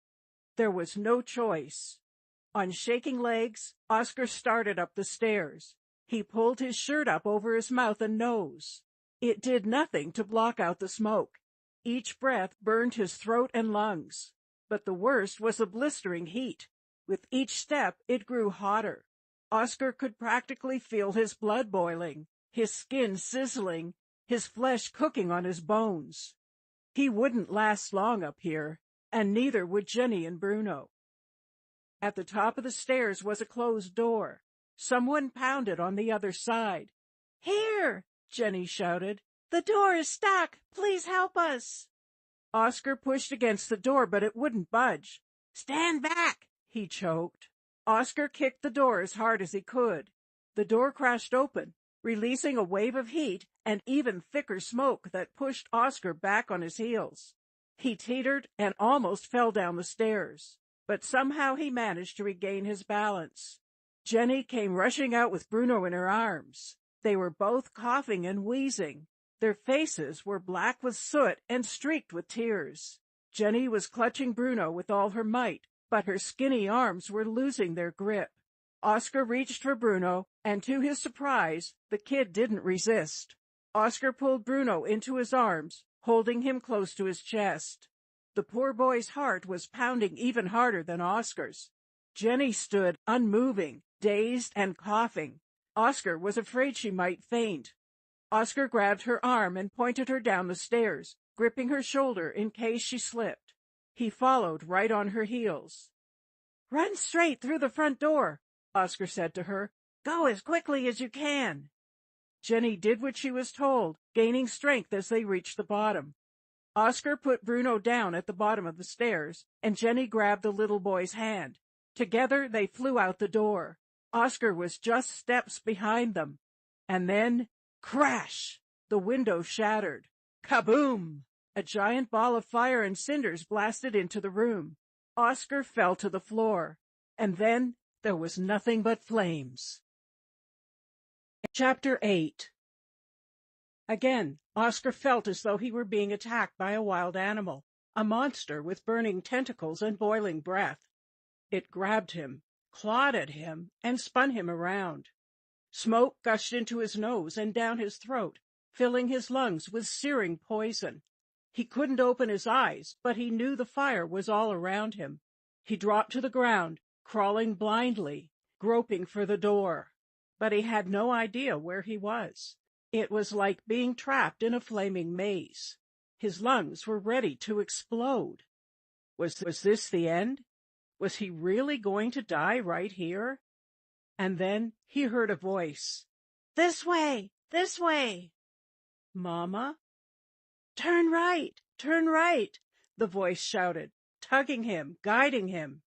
There was no choice. On shaking legs, Oscar started up the stairs. He pulled his shirt up over his mouth and nose. It did nothing to block out the smoke. Each breath burned his throat and lungs. But the worst was the blistering heat. With each step, it grew hotter. Oscar could practically feel his blood boiling, his skin sizzling, his flesh cooking on his bones. He wouldn't last long up here, and neither would Jenny and Bruno. At the top of the stairs was a closed door. Someone pounded on the other side. "Here!" Jenny shouted. "The door is stuck. Please help us." Oscar pushed against the door, but it wouldn't budge. "Stand back!" he choked. Oscar kicked the door as hard as he could. The door crashed open, releasing a wave of heat and even thicker smoke that pushed Oscar back on his heels. He teetered and almost fell down the stairs, but somehow he managed to regain his balance. Jenny came rushing out with Bruno in her arms. They were both coughing and wheezing. Their faces were black with soot and streaked with tears. Jenny was clutching Bruno with all her might, but her skinny arms were losing their grip. Oscar reached for Bruno, and to his surprise, the kid didn't resist. Oscar pulled Bruno into his arms, holding him close to his chest. The poor boy's heart was pounding even harder than Oscar's. Jenny stood unmoving, dazed and coughing. Oscar was afraid she might faint. Oscar grabbed her arm and pointed her down the stairs, gripping her shoulder in case she slipped. He followed right on her heels. "Run straight through the front door," Oscar said to her. "Go as quickly as you can." Jenny did what she was told, gaining strength as they reached the bottom. Oscar put Bruno down at the bottom of the stairs, and Jenny grabbed the little boy's hand. Together they flew out the door. Oscar was just steps behind them. And then, crash! The window shattered. Kaboom! A giant ball of fire and cinders blasted into the room. Oscar fell to the floor, and then there was nothing but flames. Chapter 8. Again, Oscar felt as though he were being attacked by a wild animal, a monster with burning tentacles and boiling breath. It grabbed him, clawed at him, and spun him around. Smoke gushed into his nose and down his throat, filling his lungs with searing poison. He couldn't open his eyes, but he knew the fire was all around him. He dropped to the ground, crawling blindly, groping for the door. But he had no idea where he was. It was like being trapped in a flaming maze. His lungs were ready to explode. Was this the end? Was he really going to die right here? And then he heard a voice. "This way! This way!" "Mama?" "Turn right! Turn right!" the voice shouted, tugging him, guiding him.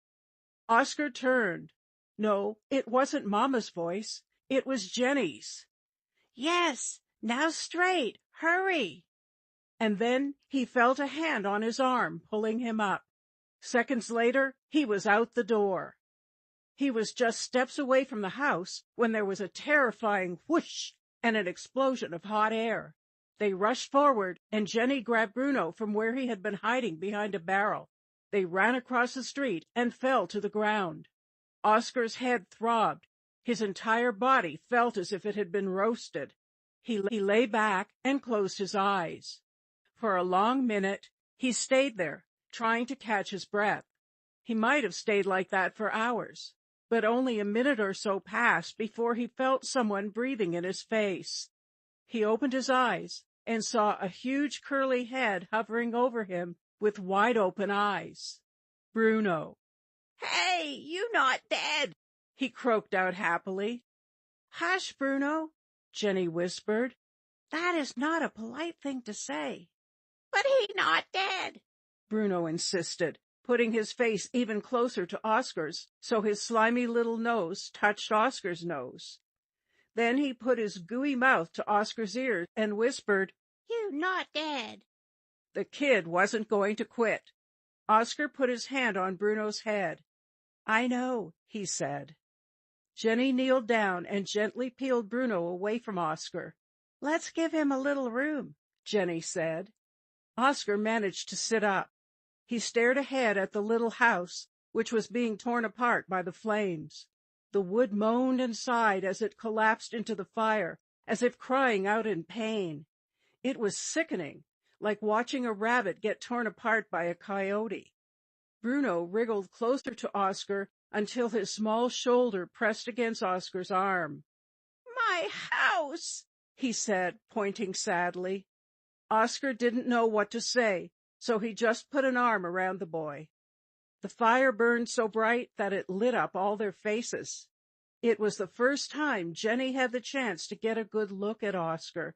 Oscar turned. No, it wasn't Mama's voice. It was Jenny's. "Yes, now straight! Hurry!" And then he felt a hand on his arm, pulling him up. Seconds later, he was out the door. He was just steps away from the house when there was a terrifying whoosh and an explosion of hot air. They rushed forward, and Jenny grabbed Bruno from where he had been hiding behind a barrel. They ran across the street and fell to the ground. Oscar's head throbbed. His entire body felt as if it had been roasted. He lay back and closed his eyes. For a long minute, he stayed there, trying to catch his breath. He might have stayed like that for hours, but only a minute or so passed before he felt someone breathing in his face. He opened his eyes and saw a huge curly head hovering over him with wide-open eyes. Bruno. "Hey, you not dead!" he croaked out happily. "Hush, Bruno," Jenny whispered. "That is not a polite thing to say." "But he not dead," Bruno insisted, putting his face even closer to Oscar's so his slimy little nose touched Oscar's nose. Then he put his gooey mouth to Oscar's ear and whispered, "You not dead." The kid wasn't going to quit. Oscar put his hand on Bruno's head. "I know," he said. Jenny kneeled down and gently peeled Bruno away from Oscar. "Let's give him a little room," Jenny said. Oscar managed to sit up. He stared ahead at the little house, which was being torn apart by the flames. The wood moaned and sighed as it collapsed into the fire, as if crying out in pain. It was sickening, like watching a rabbit get torn apart by a coyote. Bruno wriggled closer to Oscar until his small shoulder pressed against Oscar's arm. "My house," he said, pointing sadly. Oscar didn't know what to say, so he just put an arm around the boy. The fire burned so bright that it lit up all their faces. It was the first time Jenny had the chance to get a good look at Oscar.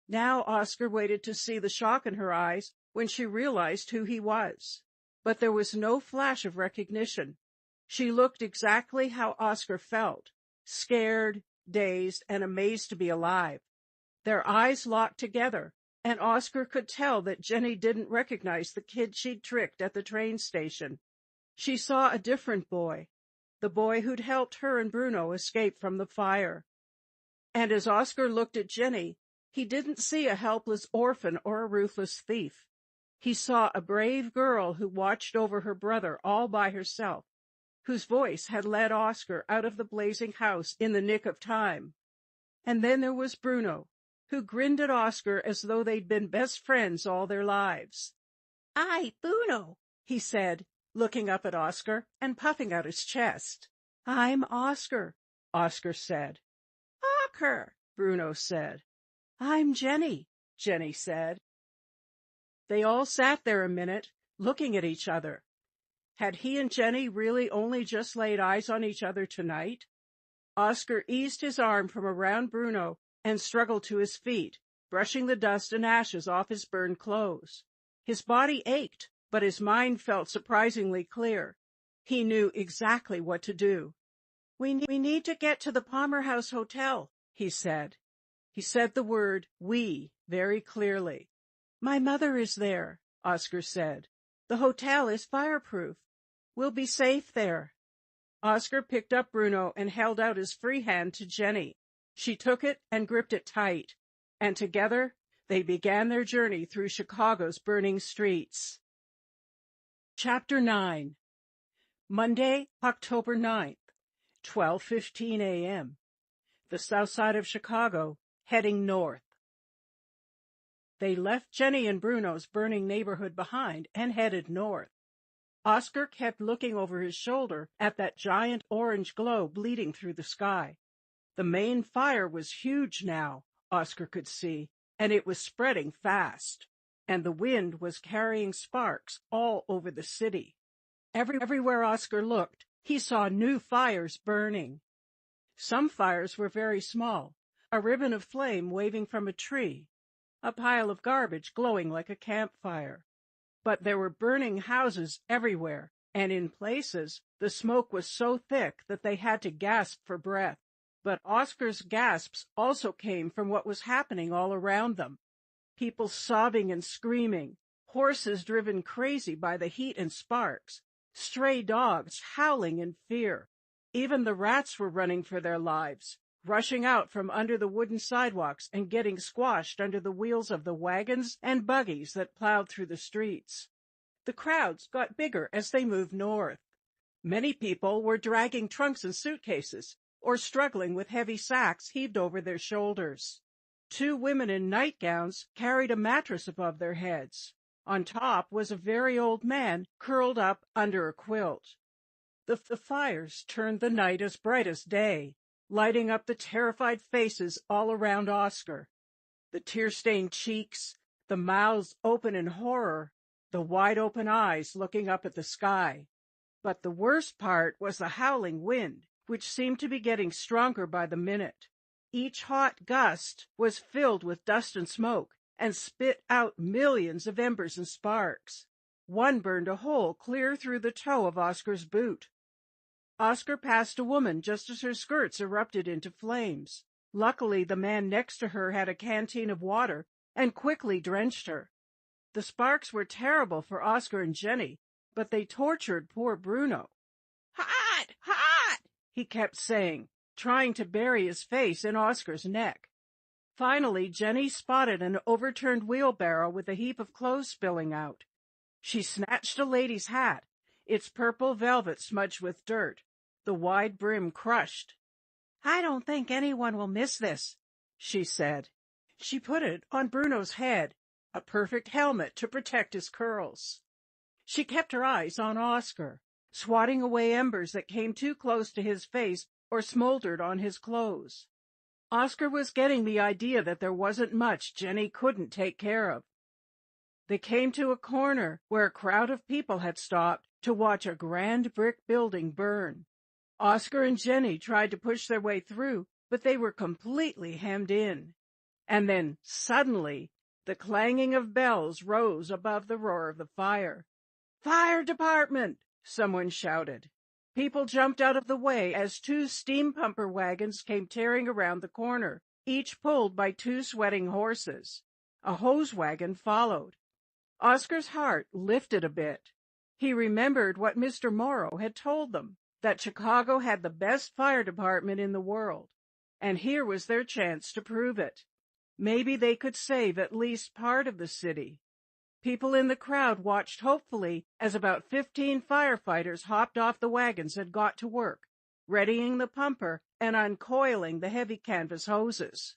Now Oscar waited to see the shock in her eyes when she realized who he was. But there was no flash of recognition. She looked exactly how Oscar felt, scared, dazed, and amazed to be alive. Their eyes locked together, and Oscar could tell that Jenny didn't recognize the kid she'd tricked at the train station. She saw a different boy, the boy who'd helped her and Bruno escape from the fire. And as Oscar looked at Jenny, he didn't see a helpless orphan or a ruthless thief. He saw a brave girl who watched over her brother all by herself, whose voice had led Oscar out of the blazing house in the nick of time. And then there was Bruno, who grinned at Oscar as though they'd been best friends all their lives. "Aye, Bruno," he said, looking up at Oscar and puffing out his chest. "I'm Oscar," Oscar said. "Oscar," Bruno said. "I'm Jenny," Jenny said. They all sat there a minute, looking at each other. Had he and Jenny really only just laid eyes on each other tonight? Oscar eased his arm from around Bruno and struggled to his feet, brushing the dust and ashes off his burned clothes. His body ached, but his mind felt surprisingly clear. He knew exactly what to do. We need to get to the Palmer House Hotel," he said. He said the word "we" very clearly. "My mother is there," Oscar said. "The hotel is fireproof. We'll be safe there." Oscar picked up Bruno and held out his free hand to Jenny. She took it and gripped it tight, and together they began their journey through Chicago's burning streets. Chapter 9. Monday, October 9th, 12:15 a.m. The south side of Chicago, heading north. They left Jenny and Bruno's burning neighborhood behind and headed north. Oscar kept looking over his shoulder at that giant orange glow bleeding through the sky. The main fire was huge now, Oscar could see, and it was spreading fast, and the wind was carrying sparks all over the city. Everywhere Oscar looked, he saw new fires burning. Some fires were very small, a ribbon of flame waving from a tree, a pile of garbage glowing like a campfire. But there were burning houses everywhere, and in places the smoke was so thick that they had to gasp for breath. But Oscar's gasps also came from what was happening all around them. People sobbing and screaming, horses driven crazy by the heat and sparks, stray dogs howling in fear. Even the rats were running for their lives, rushing out from under the wooden sidewalks and getting squashed under the wheels of the wagons and buggies that plowed through the streets. The crowds got bigger as they moved north. Many people were dragging trunks and suitcases, or struggling with heavy sacks heaved over their shoulders. 2 women in nightgowns carried a mattress above their heads. On top was a very old man curled up under a quilt. The fires turned the night as bright as day, lighting up the terrified faces all around Oscar. The tear-stained cheeks, the mouths open in horror, the wide-open eyes looking up at the sky. But the worst part was the howling wind, which seemed to be getting stronger by the minute. Each hot gust was filled with dust and smoke, and spit out millions of embers and sparks. One burned a hole clear through the toe of Oscar's boot. Oscar passed a woman just as her skirts erupted into flames. Luckily, the man next to her had a canteen of water and quickly drenched her. The sparks were terrible for Oscar and Jenny, but they tortured poor Bruno. "Hot! Hot!" he kept saying, trying to bury his face in Oscar's neck. Finally, Jenny spotted an overturned wheelbarrow with a heap of clothes spilling out. She snatched a lady's hat. its purple velvet smudged with dirt, the wide brim crushed. "I don't think anyone will miss this," she said. She put it on Bruno's head, a perfect helmet to protect his curls. She kept her eyes on Oscar, swatting away embers that came too close to his face or smoldered on his clothes. Oscar was getting the idea that there wasn't much Jenny couldn't take care of. They came to a corner where a crowd of people had stopped to watch a grand brick building burn. Oscar and Jenny tried to push their way through, but they were completely hemmed in. And then, suddenly, the clanging of bells rose above the roar of the fire. "Fire department!" someone shouted. People jumped out of the way as two steam pumper wagons came tearing around the corner, each pulled by two sweating horses. A hose wagon followed. Oscar's heart lifted a bit. He remembered what Mr. Morrow had told them, that Chicago had the best fire department in the world, and here was their chance to prove it. Maybe they could save at least part of the city. People in the crowd watched hopefully as about 15 firefighters hopped off the wagons and got to work, readying the pumper and uncoiling the heavy canvas hoses.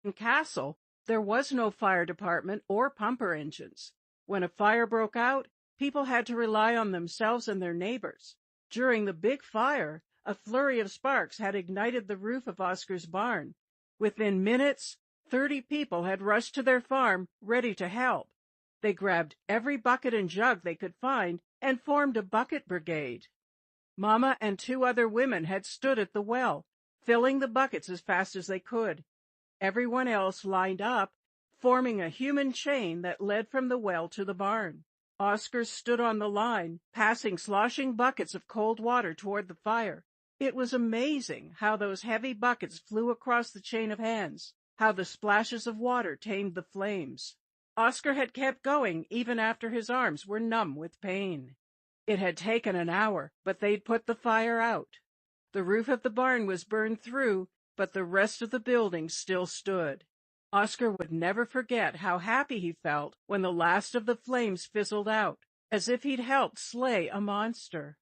In Castle, there was no fire department or pumper engines. When a fire broke out, people had to rely on themselves and their neighbors. During the big fire, a flurry of sparks had ignited the roof of Oscar's barn. Within minutes, 30 people had rushed to their farm, ready to help. They grabbed every bucket and jug they could find and formed a bucket brigade. Mama and 2 other women had stood at the well, filling the buckets as fast as they could. Everyone else lined up, forming a human chain that led from the well to the barn. Oscar stood on the line, passing sloshing buckets of cold water toward the fire. It was amazing how those heavy buckets flew across the chain of hands, how the splashes of water tamed the flames. Oscar had kept going even after his arms were numb with pain. It had taken an hour, but they'd put the fire out. The roof of the barn was burned through, but the rest of the building still stood. Oscar would never forget how happy he felt when the last of the flames fizzled out, as if he'd helped slay a monster.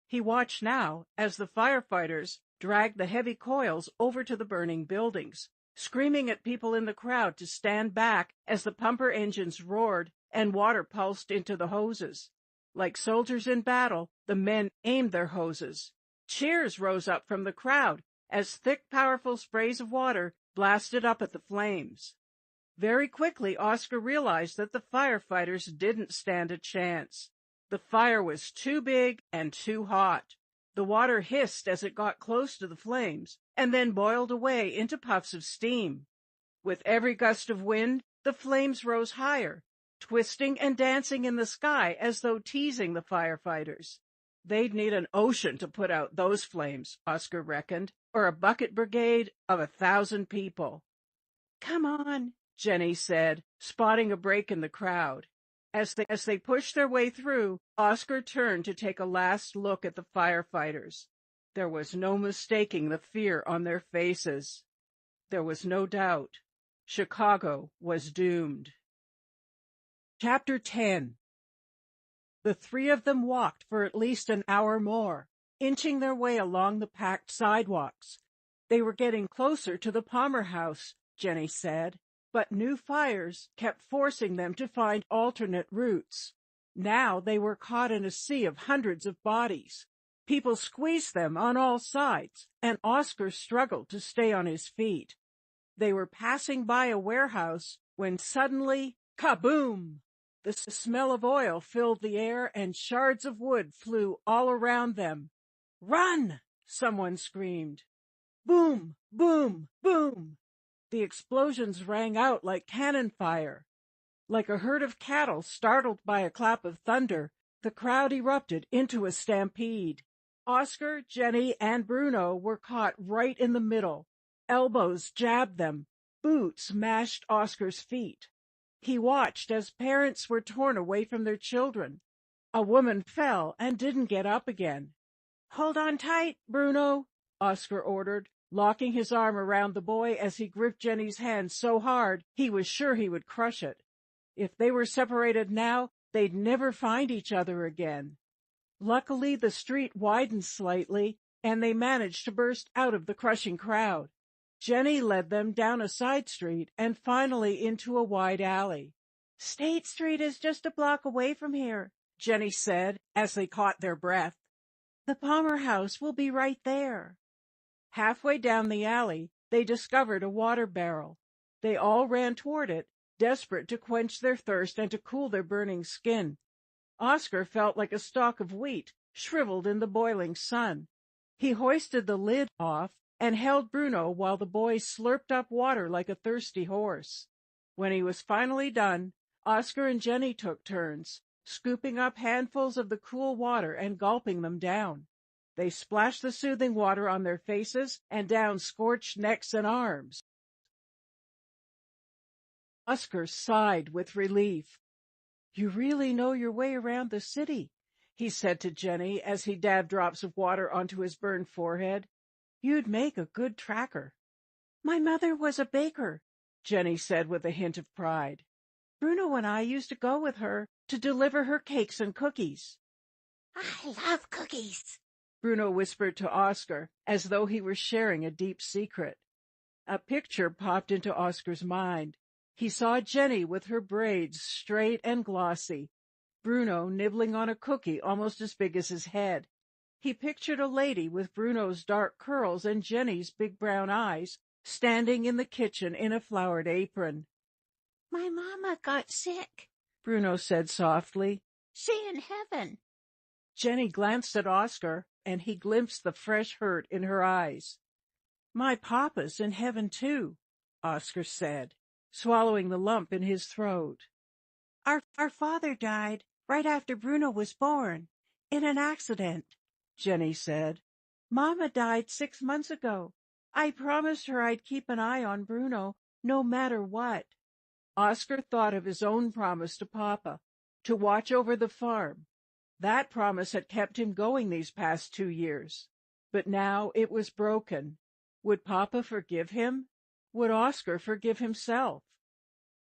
He watched now as the firefighters dragged the heavy coils over to the burning buildings, screaming at people in the crowd to stand back as the pumper engines roared and water pulsed into the hoses. Like soldiers in battle, the men aimed their hoses. Cheers rose up from the crowd as thick, powerful sprays of water blasted up at the flames. Very quickly, Oscar realized that the firefighters didn't stand a chance. The fire was too big and too hot. The water hissed as it got close to the flames, and then boiled away into puffs of steam. With every gust of wind, the flames rose higher, twisting and dancing in the sky as though teasing the firefighters. They'd need an ocean to put out those flames, Oscar reckoned, or a bucket brigade of 1,000 people. "Come on," Jenny said, spotting a break in the crowd. As they pushed their way through, Oscar turned to take a last look at the firefighters. There was no mistaking the fear on their faces. There was no doubt. Chicago was doomed. Chapter 10. The 3 of them walked for at least an hour more, inching their way along the packed sidewalks. They were getting closer to the Palmer house, Jenny said, but new fires kept forcing them to find alternate routes. Now they were caught in a sea of hundreds of bodies. People squeezed them on all sides, and Oscar struggled to stay on his feet. They were passing by a warehouse when suddenly, kaboom! The smell of oil filled the air and shards of wood flew all around them. "Run!" someone screamed. Boom! Boom! Boom! The explosions rang out like cannon fire. Like a herd of cattle startled by a clap of thunder, the crowd erupted into a stampede. Oscar, Jenny, and Bruno were caught right in the middle. Elbows jabbed them. Boots mashed Oscar's feet. He watched as parents were torn away from their children. A woman fell and didn't get up again. "Hold on tight, Bruno," Oscar ordered, locking his arm around the boy as he gripped Jenny's hand so hard he was sure he would crush it. If they were separated now, they'd never find each other again. Luckily, the street widened slightly, and they managed to burst out of the crushing crowd. Jenny led them down a side street and finally into a wide alley. "State Street is just a block away from here," Jenny said as they caught their breath. "The Palmer house will be right there." Halfway down the alley, they discovered a water barrel. They all ran toward it, desperate to quench their thirst and to cool their burning skin. Oscar felt like a stalk of wheat, shriveled in the boiling sun. He hoisted the lid off and held Bruno while the boy slurped up water like a thirsty horse. When he was finally done, Oscar and Jenny took turns, scooping up handfuls of the cool water and gulping them down. They splashed the soothing water on their faces and down scorched necks and arms. Oscar sighed with relief. "You really know your way around the city," he said to Jenny as he dabbed drops of water onto his burned forehead. "You'd make a good tracker." "My mother was a baker," Jenny said with a hint of pride. "Bruno and I used to go with her to deliver her cakes and cookies." "I love cookies," Bruno whispered to Oscar, as though he were sharing a deep secret. A picture popped into Oscar's mind. He saw Jenny with her braids straight and glossy, Bruno nibbling on a cookie almost as big as his head. He pictured a lady with Bruno's dark curls and Jenny's big brown eyes standing in the kitchen in a flowered apron. "My mama got sick," Bruno said softly. "She in heaven." Jenny glanced at Oscar, and he glimpsed the fresh hurt in her eyes. "My papa's in heaven, too," Oscar said, swallowing the lump in his throat. Our father died right after Bruno was born, in an accident," Jenny said. "Mama died 6 months ago. I promised her I'd keep an eye on Bruno, no matter what." Oscar thought of his own promise to Papa, to watch over the farm. That promise had kept him going these past 2 years, but now it was broken. Would Papa forgive him? Would Oscar forgive himself?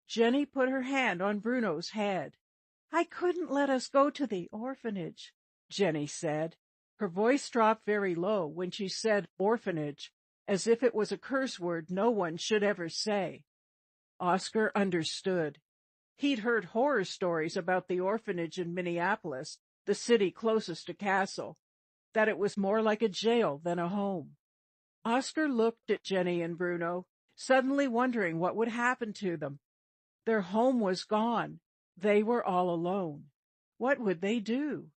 Jenny put her hand on Bruno's head. "I couldn't let us go to the orphanage," Jenny said. Her voice dropped very low when she said orphanage, as if it was a curse word no one should ever say. Oscar understood. He'd heard horror stories about the orphanage in Minneapolis, the city closest to Castle, that it was more like a jail than a home. Oscar looked at Jenny and Bruno, suddenly wondering what would happen to them. Their home was gone. They were all alone. What would they do?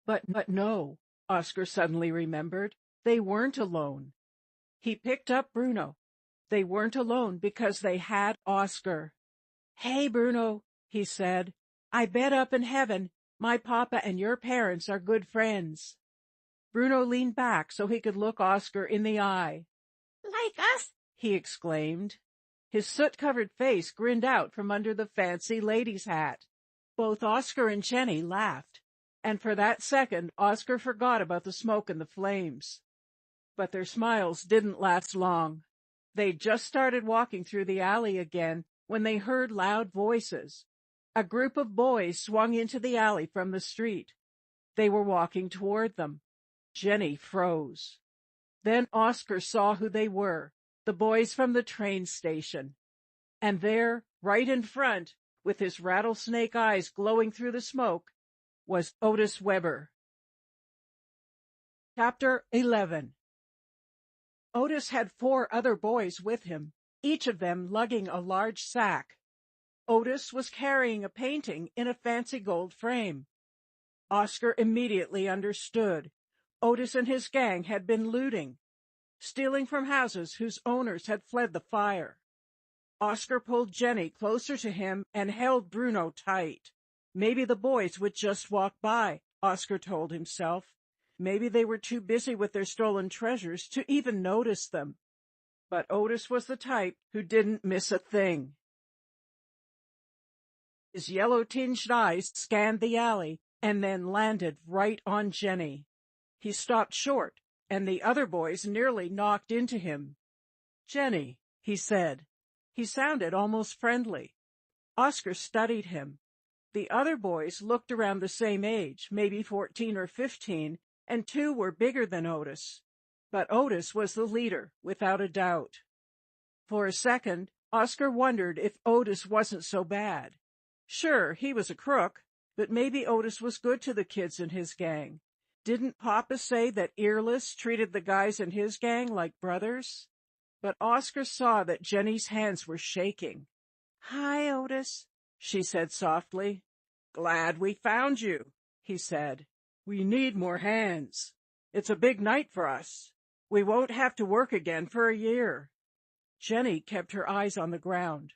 But no, Oscar suddenly remembered. They weren't alone. He picked up Bruno. They weren't alone because they had Oscar. "Hey, Bruno," he said, "I bet up in heaven my papa and your parents are good friends." Bruno leaned back so he could look Oscar in the eye. "Like us?" he exclaimed. His soot-covered face grinned out from under the fancy lady's hat. Both Oscar and Jenny laughed, and for that second Oscar forgot about the smoke and the flames. But their smiles didn't last long. They'd just started walking through the alley again when they heard loud voices. A group of boys swung into the alley from the street. They were walking toward them. Jenny froze. Then Oscar saw who they were, the boys from the train station. And there, right in front, with his rattlesnake eyes glowing through the smoke, was Otis Weber. Chapter 11. Otis had 4 other boys with him, each of them lugging a large sack. Otis was carrying a painting in a fancy gold frame. Oscar immediately understood. Otis and his gang had been looting, stealing from houses whose owners had fled the fire. Oscar pulled Jenny closer to him and held Bruno tight. Maybe the boys would just walk by, Oscar told himself. Maybe they were too busy with their stolen treasures to even notice them. But Otis was the type who didn't miss a thing. His yellow-tinged eyes scanned the alley and then landed right on Jenny. He stopped short, and the other boys nearly knocked into him. "Jenny," he said. He sounded almost friendly. Oscar studied him. The other boys looked around the same age, maybe 14 or 15, and 2 were bigger than Otis. But Otis was the leader, without a doubt. For a second, Oscar wondered if Otis wasn't so bad. Sure, he was a crook, but maybe Otis was good to the kids in his gang. Didn't Papa say that Earless treated the guys in his gang like brothers? But Oscar saw that Jenny's hands were shaking. "Hi, Otis," she said softly. "Glad we found you," he said. "We need more hands. It's a big night for us. We won't have to work again for a year." Jenny kept her eyes on the ground.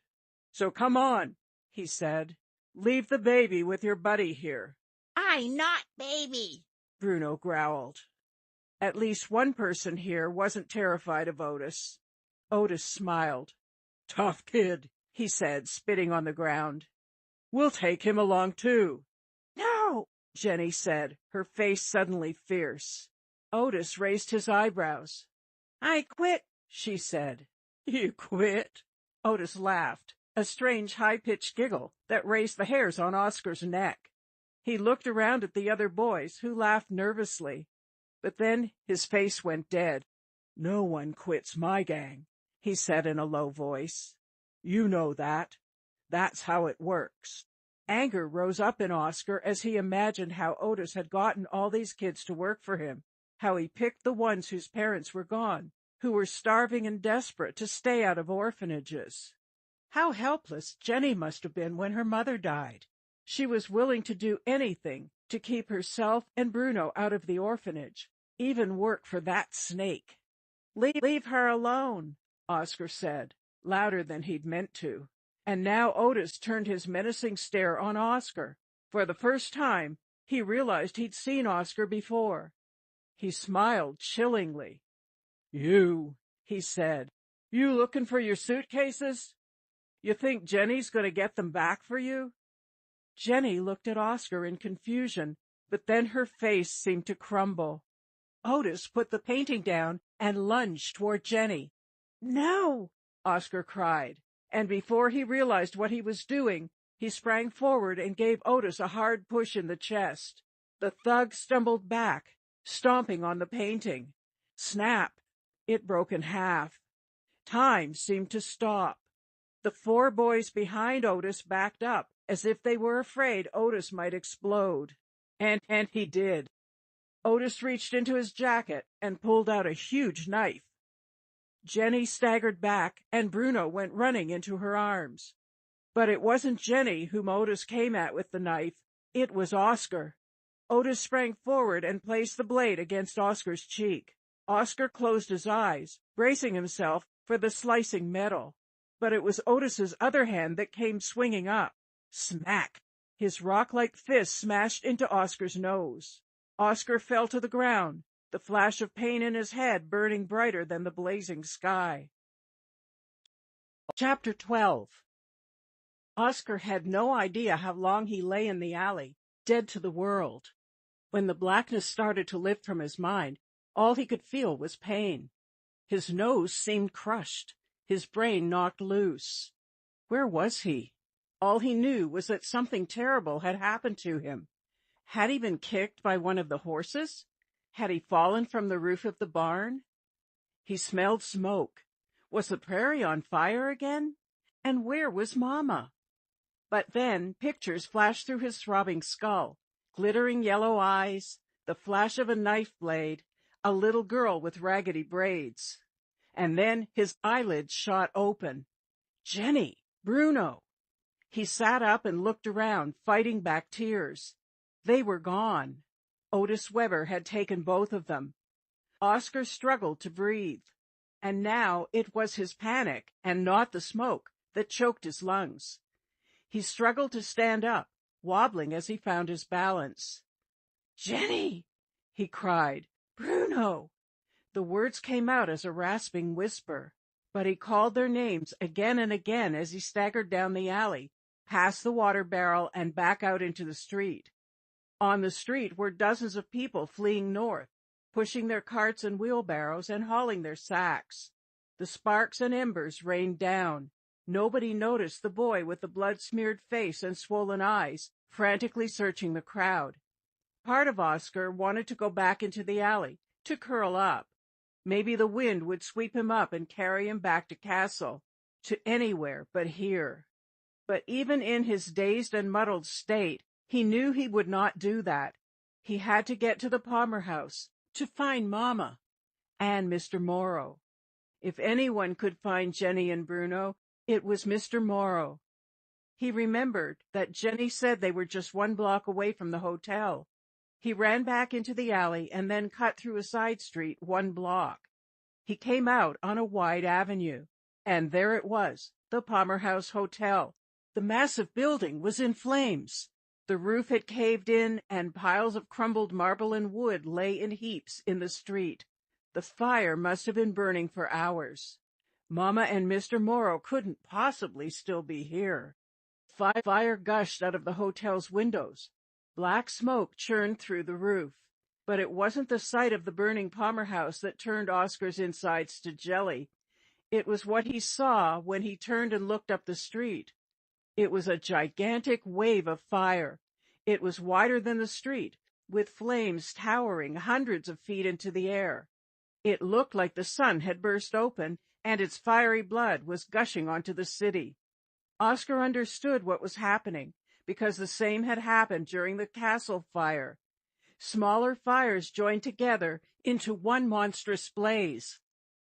"So come on," he said. "Leave the baby with your buddy here." "I not baby," Bruno growled. At least one person here wasn't terrified of Otis. Otis smiled. "Tough kid," he said, spitting on the ground. "We'll take him along too." "No," Jenny said, her face suddenly fierce. Otis raised his eyebrows. "I quit," she said. "You quit?" Otis laughed, a strange high-pitched giggle that raised the hairs on Oscar's neck. He looked around at the other boys, who laughed nervously, but then his face went dead. "No one quits my gang," he said in a low voice. "You know that. That's how it works." Anger rose up in Oscar as he imagined how Otis had gotten all these kids to work for him, how he picked the ones whose parents were gone, who were starving and desperate to stay out of orphanages. How helpless Jenny must have been when her mother died. She was willing to do anything to keep herself and Bruno out of the orphanage, even work for that snake. "Leave her alone," Oscar said, louder than he'd meant to. And now Otis turned his menacing stare on Oscar. For the first time, he realized he'd seen Oscar before. He smiled chillingly. "You," he said, "you looking for your suitcases? You think Jenny's going to get them back for you?" Jenny looked at Oscar in confusion, but then her face seemed to crumble. Otis put the painting down and lunged toward Jenny. "No!" Oscar cried, and before he realized what he was doing, he sprang forward and gave Otis a hard push in the chest. The thug stumbled back, stomping on the painting. Snap! It broke in half. Time seemed to stop. The 4 boys behind Otis backed up, as if they were afraid Otis might explode. And he did. Otis reached into his jacket and pulled out a huge knife. Jenny staggered back, and Bruno went running into her arms. But it wasn't Jenny whom Otis came at with the knife. It was Oscar. Otis sprang forward and placed the blade against Oscar's cheek. Oscar closed his eyes, bracing himself for the slicing metal. But it was Otis's other hand that came swinging up. Smack! His rock-like fist smashed into Oscar's nose. Oscar fell to the ground, the flash of pain in his head burning brighter than the blazing sky. Chapter 12. Oscar had no idea how long he lay in the alley, dead to the world. When the blackness started to lift from his mind, all he could feel was pain. His nose seemed crushed, his brain knocked loose. Where was he? All he knew was that something terrible had happened to him. Had he been kicked by one of the horses? Had he fallen from the roof of the barn? He smelled smoke. Was the prairie on fire again? And where was Mama? But then pictures flashed through his throbbing skull, glittering yellow eyes, the flash of a knife blade, a little girl with raggedy braids. And then his eyelids shot open. Jenny! Bruno! He sat up and looked around, fighting back tears. They were gone. Otis Weber had taken both of them. Oscar struggled to breathe. And now it was his panic, and not the smoke, that choked his lungs. He struggled to stand up, wobbling as he found his balance. "Jenny!" he cried. "Bruno!" The words came out as a rasping whisper, but he called their names again and again as he staggered down the alley, past the water barrel and back out into the street. On the street were dozens of people fleeing north, pushing their carts and wheelbarrows and hauling their sacks. The sparks and embers rained down. Nobody noticed the boy with the blood-smeared face and swollen eyes frantically searching the crowd. Part of Oscar wanted to go back into the alley, to curl up. Maybe the wind would sweep him up and carry him back to Castle, to anywhere but here. But even in his dazed and muddled state, he knew he would not do that. He had to get to the Palmer house, to find Mama and Mr. Morrow. If anyone could find Jenny and Bruno, it was Mr. Morrow. He remembered that Jenny said they were just 1 block away from the hotel. He ran back into the alley and then cut through a side street 1 block. He came out on a wide avenue, and there it was, the Palmer House Hotel. The massive building was in flames. The roof had caved in, and piles of crumbled marble and wood lay in heaps in the street. The fire must have been burning for hours. Mama and Mr. Morrow couldn't possibly still be here. Fire gushed out of the hotel's windows. Black smoke churned through the roof. But it wasn't the sight of the burning Palmer house that turned Oscar's insides to jelly. It was what he saw when he turned and looked up the street. It was a gigantic wave of fire. It was wider than the street, with flames towering hundreds of feet into the air. It looked like the sun had burst open, and its fiery blood was gushing onto the city. Oscar understood what was happening, because the same had happened during the castle fire. Smaller fires joined together into one monstrous blaze.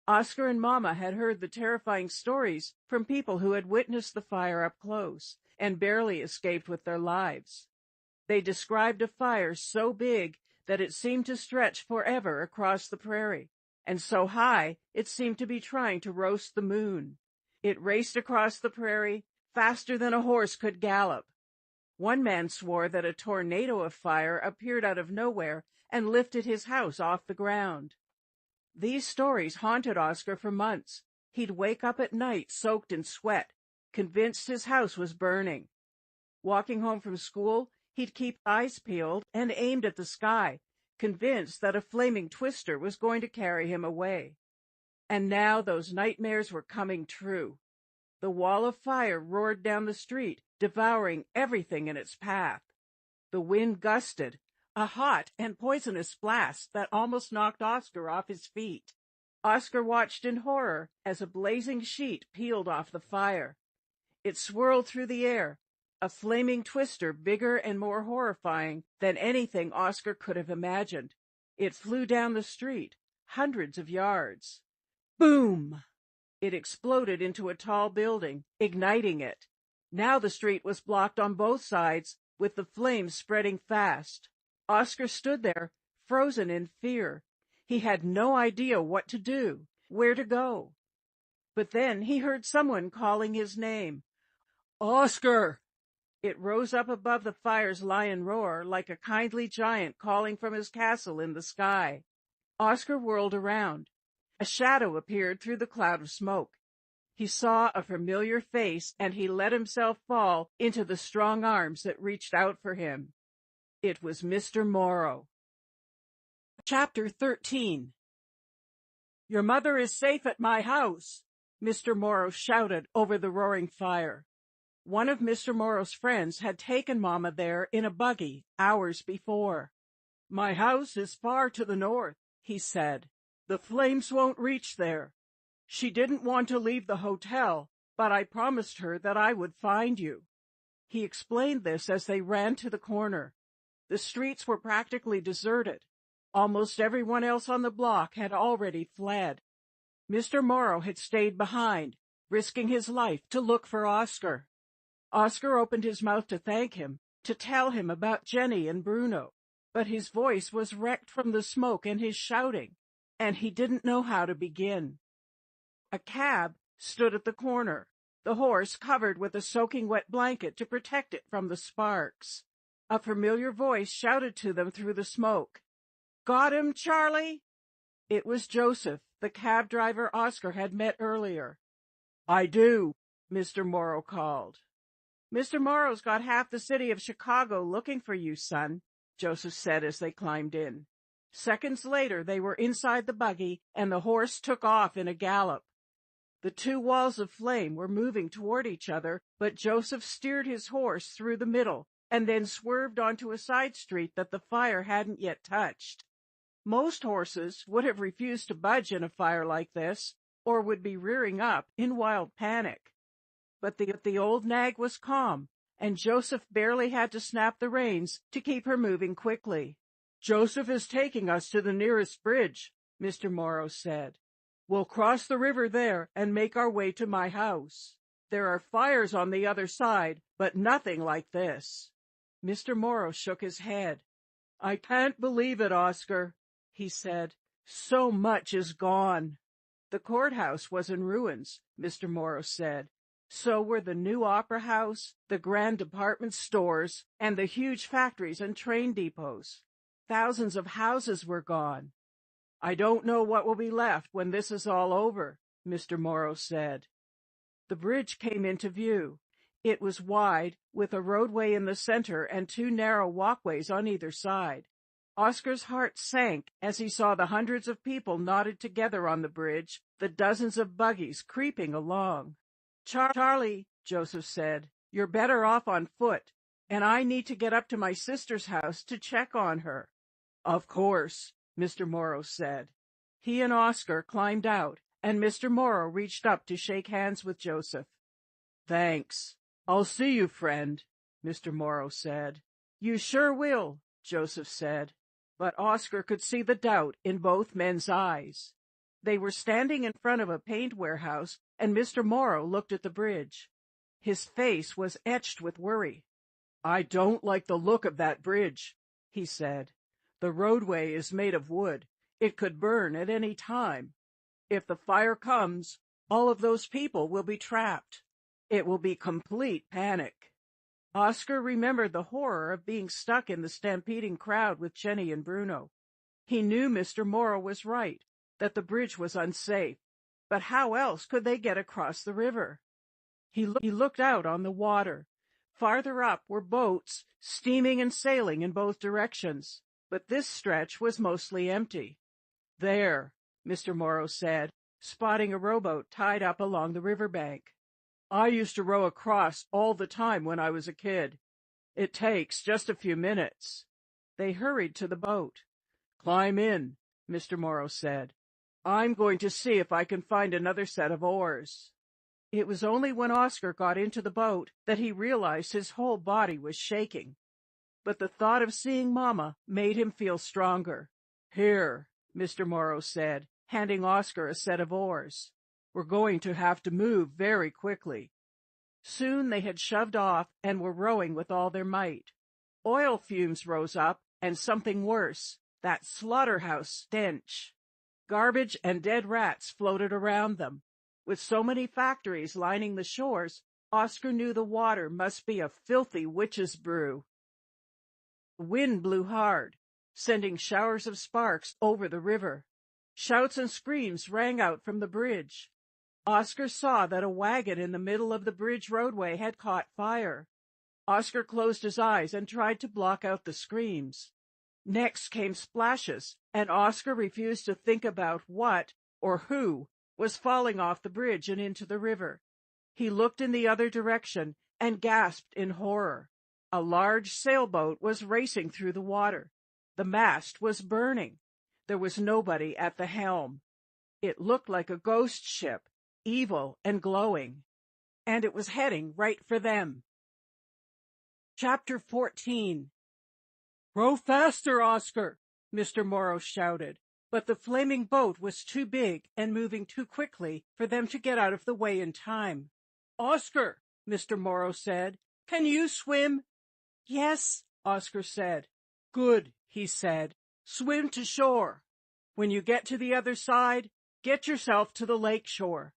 Oscar and Mama had heard the terrifying stories from people who had witnessed the fire up close and barely escaped with their lives. They described a fire so big that it seemed to stretch forever across the prairie, and so high it seemed to be trying to roast the moon. It raced across the prairie faster than a horse could gallop. One man swore that a tornado of fire appeared out of nowhere and lifted his house off the ground. These stories haunted Oscar for months. He'd wake up at night soaked in sweat, convinced his house was burning. Walking home from school, he'd keep eyes peeled and aimed at the sky, convinced that a flaming twister was going to carry him away. And now those nightmares were coming true. The wall of fire roared down the street, devouring everything in its path. The wind gusted, a hot and poisonous blast that almost knocked Oscar off his feet. Oscar watched in horror as a blazing sheet peeled off the fire. It swirled through the air, a flaming twister bigger and more horrifying than anything Oscar could have imagined. It flew down the street, hundreds of yards. Boom! It exploded into a tall building, igniting it. Now the street was blocked on both sides, with the flames spreading fast. Oscar stood there, frozen in fear. He had no idea what to do, where to go. But then he heard someone calling his name. "Oscar!" It rose up above the fire's lion roar like a kindly giant calling from his castle in the sky. Oscar whirled around. A shadow appeared through the cloud of smoke. He saw a familiar face, and he let himself fall into the strong arms that reached out for him. It was Mr. Morrow. Chapter 13. "Your mother is safe at my house," Mr. Morrow shouted over the roaring fire. One of Mr. Morrow's friends had taken Mama there in a buggy hours before. "My house is far to the north," he said. "The flames won't reach there. She didn't want to leave the hotel, but I promised her that I would find you." He explained this as they ran to the corner. The streets were practically deserted. Almost everyone else on the block had already fled. Mr. Morrow had stayed behind, risking his life to look for Oscar. Oscar opened his mouth to thank him, to tell him about Jenny and Bruno, but his voice was wrecked from the smoke and his shouting, and he didn't know how to begin. A cab stood at the corner, the horse covered with a soaking wet blanket to protect it from the sparks. A familiar voice shouted to them through the smoke. "Got him, Charlie?" It was Joseph, the cab driver Oscar had met earlier. "I do," Mr. Morrow called. "Mr. Morrow's got half the city of Chicago looking for you, son," Joseph said as they climbed in. Seconds later, they were inside the buggy, and the horse took off in a gallop. The two walls of flame were moving toward each other, but Joseph steered his horse through the middle, and then swerved onto a side street that the fire hadn't yet touched. Most horses would have refused to budge in a fire like this, or would be rearing up in wild panic. But the old nag was calm, and Joseph barely had to snap the reins to keep her moving quickly. "Joseph is taking us to the nearest bridge," Mr. Morrow said. "We'll cross the river there and make our way to my house. There are fires on the other side, but nothing like this." Mr. Morrow shook his head. "I can't believe it, Oscar," he said. "So much is gone." The courthouse was in ruins, Mr. Morrow said. So were the new opera house, the grand department stores, and the huge factories and train depots. Thousands of houses were gone. "I don't know what will be left when this is all over," Mr. Morrow said. The bridge came into view. It was wide, with a roadway in the center and two narrow walkways on either side. Oscar's heart sank as he saw the hundreds of people knotted together on the bridge, the dozens of buggies creeping along. "Charlie," Joseph said, "you're better off on foot, and I need to get up to my sister's house to check on her." "Of course," Mr. Morrow said. He and Oscar climbed out, and Mr. Morrow reached up to shake hands with Joseph. "Thanks. I'll see you, friend," Mr. Morrow said. "You sure will," Joseph said. But Oscar could see the doubt in both men's eyes. They were standing in front of a paint warehouse, and Mr. Morrow looked at the bridge. His face was etched with worry. "I don't like the look of that bridge," he said. "The roadway is made of wood. It could burn at any time. If the fire comes, all of those people will be trapped. It will be complete panic." Oscar remembered the horror of being stuck in the stampeding crowd with Jenny and Bruno. He knew Mr. Morrow was right, that the bridge was unsafe, but how else could they get across the river? He looked out on the water. Farther up were boats, steaming and sailing in both directions, but this stretch was mostly empty. "There," Mr. Morrow said, spotting a rowboat tied up along the riverbank. "I used to row across all the time when I was a kid. It takes just a few minutes." They hurried to the boat. "Climb in," Mr. Morrow said. "I'm going to see if I can find another set of oars." It was only when Oscar got into the boat that he realized his whole body was shaking. But the thought of seeing Mama made him feel stronger. "Here," Mr. Morrow said, handing Oscar a set of oars. "We're going to have to move very quickly." Soon they had shoved off and were rowing with all their might. Oil fumes rose up, and something worse, that slaughterhouse stench. Garbage and dead rats floated around them. With so many factories lining the shores, Oscar knew the water must be a filthy witch's brew. The wind blew hard, sending showers of sparks over the river. Shouts and screams rang out from the bridge. Oscar saw that a wagon in the middle of the bridge roadway had caught fire. Oscar closed his eyes and tried to block out the screams. Next came splashes, and Oscar refused to think about what or who was falling off the bridge and into the river. He looked in the other direction and gasped in horror. A large sailboat was racing through the water. The mast was burning. There was nobody at the helm. It looked like a ghost ship, evil and glowing, and it was heading right for them. Chapter 14. "Row faster, Oscar," Mr. Morrow shouted, but the flaming boat was too big and moving too quickly for them to get out of the way in time. "Oscar," Mr. Morrow said, "can you swim?" "Yes," Oscar said. "Good," he said. "Swim to shore. When you get to the other side, get yourself to the lake shore."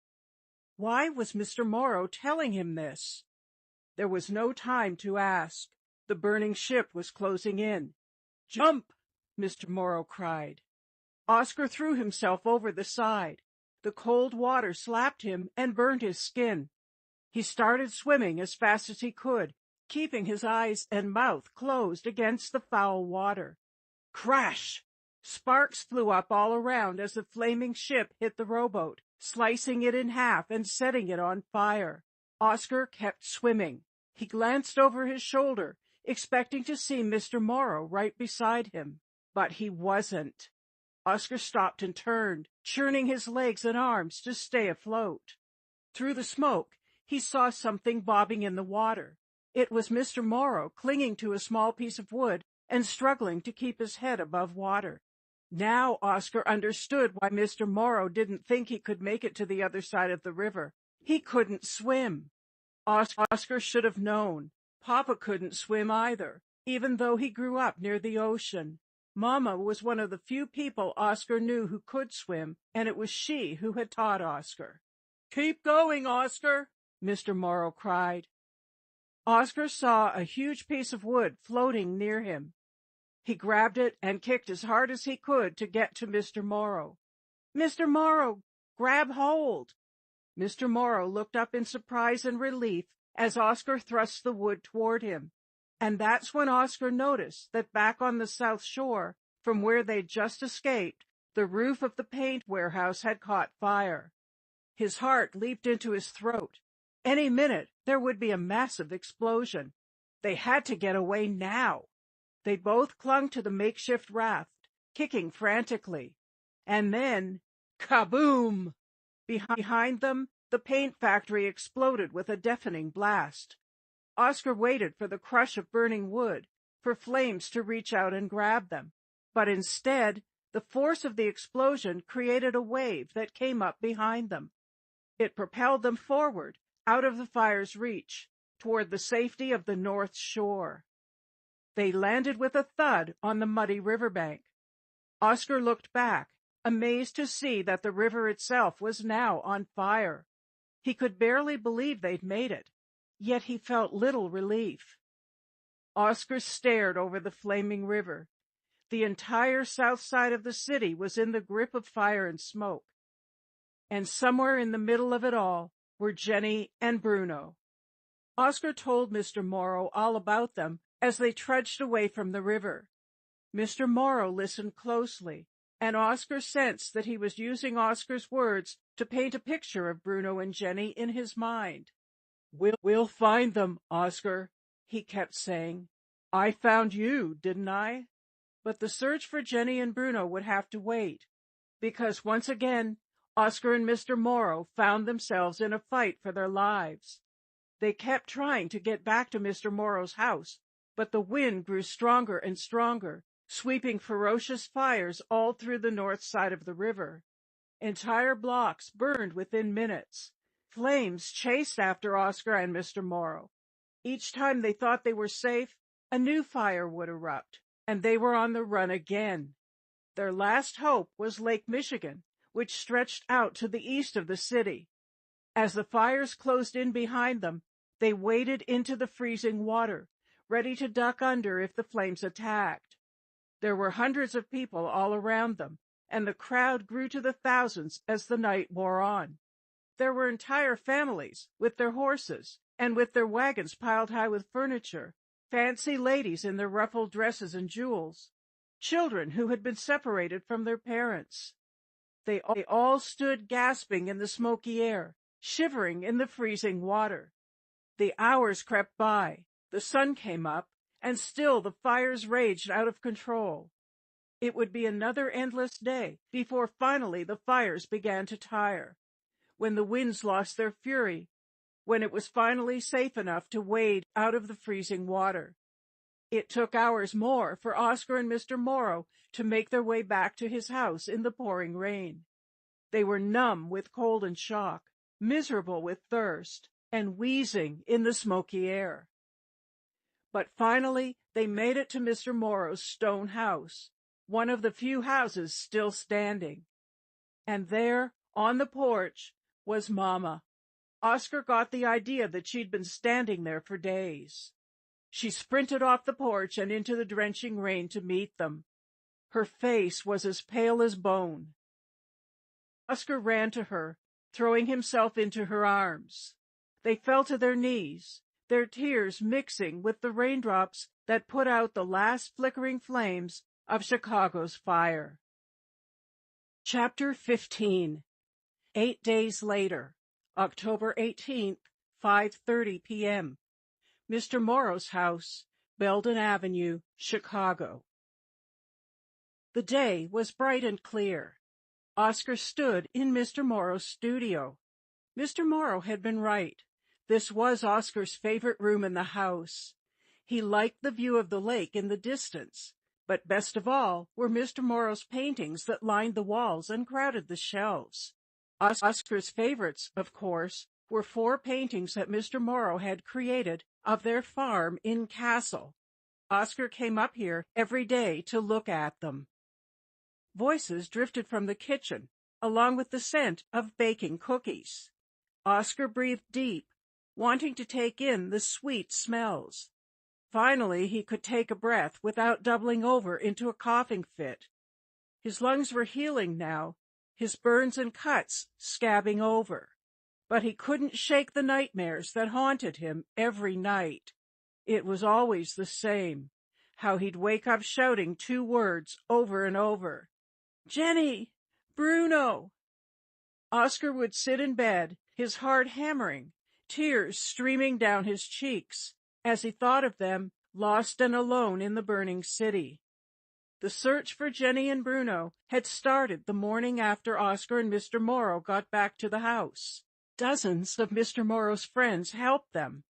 Why was Mr. Morrow telling him this? There was no time to ask. The burning ship was closing in. "Jump!" Mr. Morrow cried. Oscar threw himself over the side. The cold water slapped him and burned his skin. He started swimming as fast as he could, keeping his eyes and mouth closed against the foul water. Crash! Sparks flew up all around as the flaming ship hit the rowboat, slicing it in half and setting it on fire. Oscar kept swimming. He glanced over his shoulder. expecting to see Mr. Morrow right beside him. But he wasn't. Oscar stopped and turned, churning his legs and arms to stay afloat. Through the smoke, he saw something bobbing in the water. It was Mr. Morrow clinging to a small piece of wood and struggling to keep his head above water. Now Oscar understood why Mr. Morrow didn't think he could make it to the other side of the river. He couldn't swim. Oscar should have known. Papa couldn't swim either, even though he grew up near the ocean. Mama was one of the few people Oscar knew who could swim, and it was she who had taught Oscar. "Keep going, Oscar," Mr. Morrow cried. Oscar saw a huge piece of wood floating near him. He grabbed it and kicked as hard as he could to get to Mr. Morrow. "Mr. Morrow, grab hold!" Mr. Morrow looked up in surprise and relief as Oscar thrust the wood toward him. And that's when Oscar noticed that back on the south shore, from where they'd just escaped, the roof of the paint warehouse had caught fire. His heart leaped into his throat. Any minute, there would be a massive explosion. They had to get away now. They both clung to the makeshift raft, kicking frantically. And then, kaboom! Behind them, the paint factory exploded with a deafening blast. Oscar waited for the crush of burning wood, for flames to reach out and grab them. But instead, the force of the explosion created a wave that came up behind them. It propelled them forward, out of the fire's reach, toward the safety of the north shore. They landed with a thud on the muddy riverbank. Oscar looked back, amazed to see that the river itself was now on fire. He could barely believe they'd made it, yet he felt little relief. Oscar stared over the flaming river. The entire south side of the city was in the grip of fire and smoke. And somewhere in the middle of it all were Jenny and Bruno. Oscar told Mr. Morrow all about them as they trudged away from the river. Mr. Morrow listened closely, and Oscar sensed that he was using Oscar's words to paint a picture of Bruno and Jenny in his mind. We'll find them, Oscar," he kept saying. "I found you, didn't I?" But the search for Jenny and Bruno would have to wait, because once again, Oscar and Mr. Morrow found themselves in a fight for their lives. They kept trying to get back to Mr. Morrow's house, but the wind grew stronger and stronger, sweeping ferocious fires all through the north side of the river. Entire blocks burned within minutes. Flames chased after Oscar and Mr. Morrow. Each time they thought they were safe, a new fire would erupt, and they were on the run again. Their last hope was Lake Michigan, which stretched out to the east of the city. As the fires closed in behind them, they waded into the freezing water, ready to duck under if the flames attacked. There were hundreds of people all around them, and the crowd grew to the thousands as the night wore on. There were entire families, with their horses, and with their wagons piled high with furniture, fancy ladies in their ruffled dresses and jewels, children who had been separated from their parents. They all stood gasping in the smoky air, shivering in the freezing water. The hours crept by, the sun came up, and still the fires raged out of control. It would be another endless day before finally the fires began to tire, when the winds lost their fury, when it was finally safe enough to wade out of the freezing water. It took hours more for Oscar and Mr. Morrow to make their way back to his house in the pouring rain. They were numb with cold and shock, miserable with thirst, and wheezing in the smoky air. But finally they made it to Mr. Morrow's stone house, one of the few houses still standing. And there, on the porch, was Mama. Oscar got the idea that she'd been standing there for days. She sprinted off the porch and into the drenching rain to meet them. Her face was as pale as bone. Oscar ran to her, throwing himself into her arms. They fell to their knees, their tears mixing with the raindrops that put out the last flickering flames of Chicago's fire. Chapter 15. 8 days later, October 18th, 5:30 p.m. Mr. Morrow's house, Belden Avenue, Chicago. The day was bright and clear. Oscar stood in Mr. Morrow's studio. Mr. Morrow had been right. This was Oscar's favorite room in the house. He liked the view of the lake in the distance, but best of all were Mr. Morrow's paintings that lined the walls and crowded the shelves. Oscar's favorites, of course, were 4 paintings that Mr. Morrow had created of their farm in Castle. Oscar came up here every day to look at them. Voices drifted from the kitchen, along with the scent of baking cookies. Oscar breathed deep, wanting to take in the sweet smells. Finally, he could take a breath without doubling over into a coughing fit. His lungs were healing now, his burns and cuts scabbing over. But he couldn't shake the nightmares that haunted him every night. It was always the same, how he'd wake up shouting 2 words over and over. "Jenny! Bruno!" Oscar would sit in bed, his heart hammering, tears streaming down his cheeks, as he thought of them, lost and alone in the burning city. The search for Jenny and Bruno had started the morning after Oscar and Mr. Morrow got back to the house. Dozens of Mr. Morrow's friends helped them.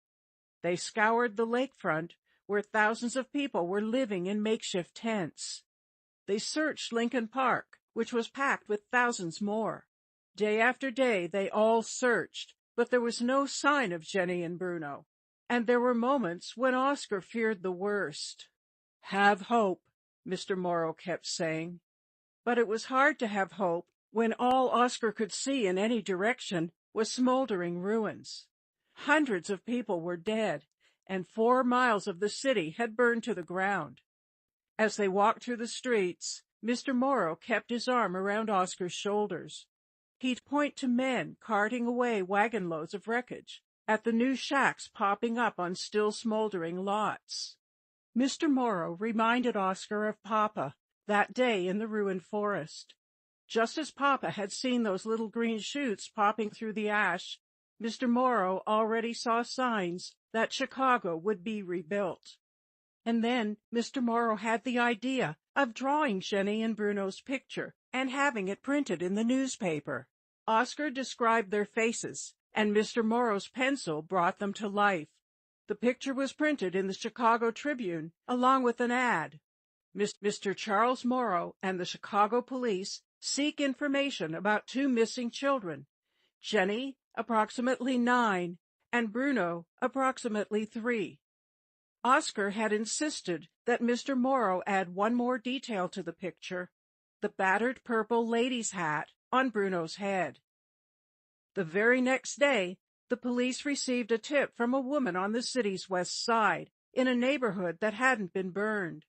They scoured the lakefront, where thousands of people were living in makeshift tents. They searched Lincoln Park, which was packed with thousands more. Day after day they all searched, but there was no sign of Jenny and Bruno. And there were moments when Oscar feared the worst. "Have hope," Mr. Morrow kept saying. But it was hard to have hope when all Oscar could see in any direction was smoldering ruins. Hundreds of people were dead, and 4 miles of the city had burned to the ground. As they walked through the streets, Mr. Morrow kept his arm around Oscar's shoulders. He'd point to men carting away wagon loads of wreckage, at the new shacks popping up on still smoldering lots. Mr. Morrow reminded Oscar of Papa, that day in the ruined forest. Just as Papa had seen those little green shoots popping through the ash, Mr. Morrow already saw signs that Chicago would be rebuilt. And then Mr. Morrow had the idea of drawing Jenny and Bruno's picture and having it printed in the newspaper. Oscar described their faces, and Mr. Morrow's pencil brought them to life. The picture was printed in the Chicago Tribune, along with an ad. Mr. Charles Morrow and the Chicago police seek information about 2 missing children, Jenny, approximately 9, and Bruno, approximately 3. Oscar had insisted that Mr. Morrow add one more detail to the picture, the battered purple lady's hat on Bruno's head. The very next day, the police received a tip from a woman on the city's west side, in a neighborhood that hadn't been burned.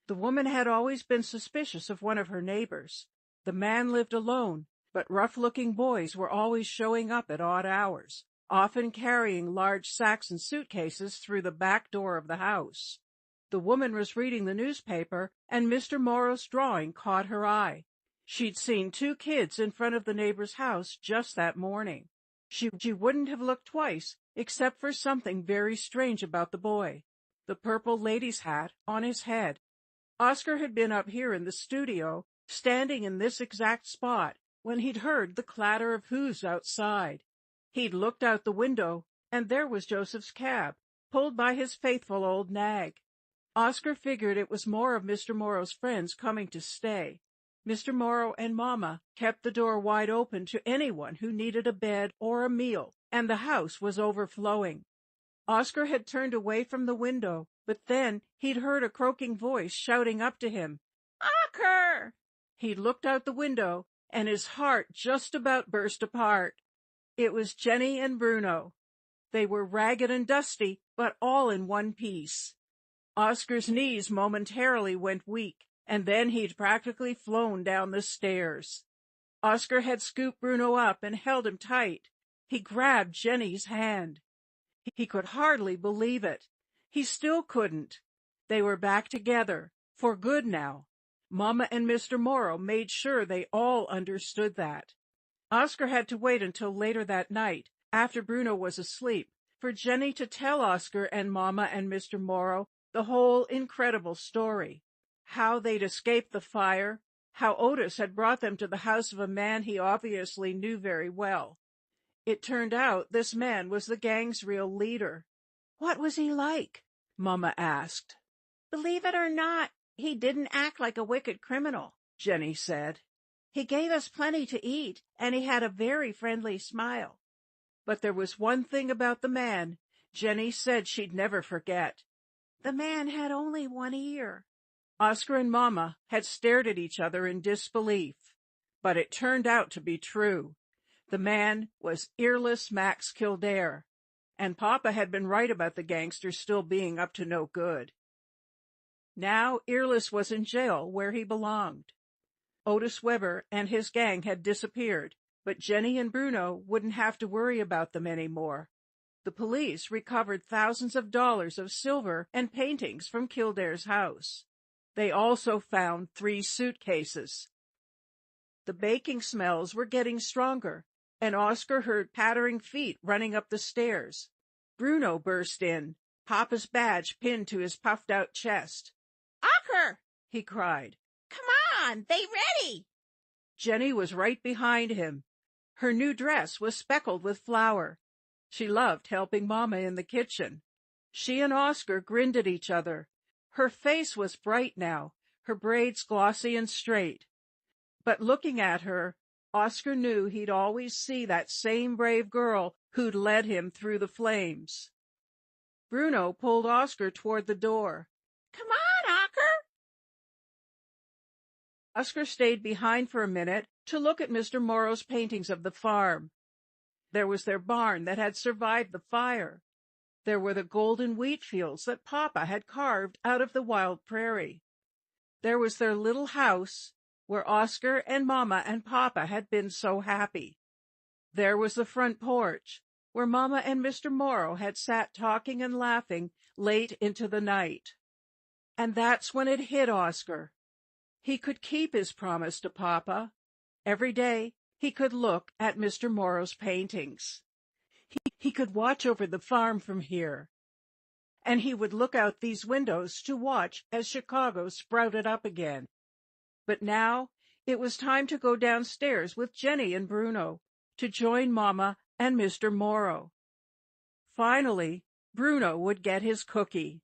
The woman had always been suspicious of one of her neighbors. The man lived alone, but rough-looking boys were always showing up at odd hours, often carrying large sacks and suitcases through the back door of the house. The woman was reading the newspaper, and Mr. Morrow's drawing caught her eye. She'd seen 2 kids in front of the neighbor's house just that morning. She wouldn't have looked twice, except for something very strange about the boy, the purple lady's hat on his head. Oscar had been up here in the studio, standing in this exact spot, when he'd heard the clatter of hooves outside. He'd looked out the window, and there was Joseph's cab, pulled by his faithful old nag. Oscar figured it was more of Mr. Morrow's friends coming to stay. Mr. Morrow and Mama kept the door wide open to anyone who needed a bed or a meal, and the house was overflowing. Oscar had turned away from the window, but then he'd heard a croaking voice shouting up to him, "Oscar!" He looked out the window, and his heart just about burst apart. It was Jenny and Bruno. They were ragged and dusty, but all in one piece. Oscar's knees momentarily went weak, and then he'd practically flown down the stairs. Oscar had scooped Bruno up and held him tight. He grabbed Jenny's hand. He could hardly believe it. He still couldn't. They were back together, for good now. Mama and Mr. Morrow made sure they all understood that. Oscar had to wait until later that night, after Bruno was asleep, for Jenny to tell Oscar and Mama and Mr. Morrow The whole incredible story. How they'd escaped the fire, how Otis had brought them to the house of a man he obviously knew very well. It turned out this man was the gang's real leader. "What was he like?" Mama asked. "Believe it or not, he didn't act like a wicked criminal," Jenny said. "He gave us plenty to eat, and he had a very friendly smile." But there was one thing about the man Jenny said she'd never forget. The man had only one ear. Oscar and Mama had stared at each other in disbelief, but it turned out to be true. The man was earless Max Kildare, and Papa had been right about the gangster still being up to no good. Now Earless was in jail where he belonged. Otis Weber and his gang had disappeared, but Jenny and Bruno wouldn't have to worry about them anymore. The police recovered thousands of dollars of silver and paintings from Kildare's house. They also found 3 suitcases. The baking smells were getting stronger, and Oscar heard pattering feet running up the stairs. Bruno burst in, Papa's badge pinned to his puffed-out chest. "Oscar!" he cried. "Come on, they ready!" Jenny was right behind him. Her new dress was speckled with flour. She loved helping Mama in the kitchen. She and Oscar grinned at each other. Her face was bright now, her braids glossy and straight. But looking at her, Oscar knew he'd always see that same brave girl who'd led him through the flames. Bruno pulled Oscar toward the door. "Come on, Oscar!" Oscar stayed behind for a minute to look at Mr. Morrow's paintings of the farm. There was their barn that had survived the fire. There were the golden wheat fields that Papa had carved out of the wild prairie. There was their little house where Oscar and Mama and Papa had been so happy. There was the front porch where Mama and Mr. Morrow had sat talking and laughing late into the night. And that's when it hit Oscar. He could keep his promise to Papa. Every day he could look at Mr. Morrow's paintings. He could watch over the farm from here. And he would look out these windows to watch as Chicago sprouted up again. But now it was time to go downstairs with Jenny and Bruno to join Mama and Mr. Morrow. Finally, Bruno would get his cookie.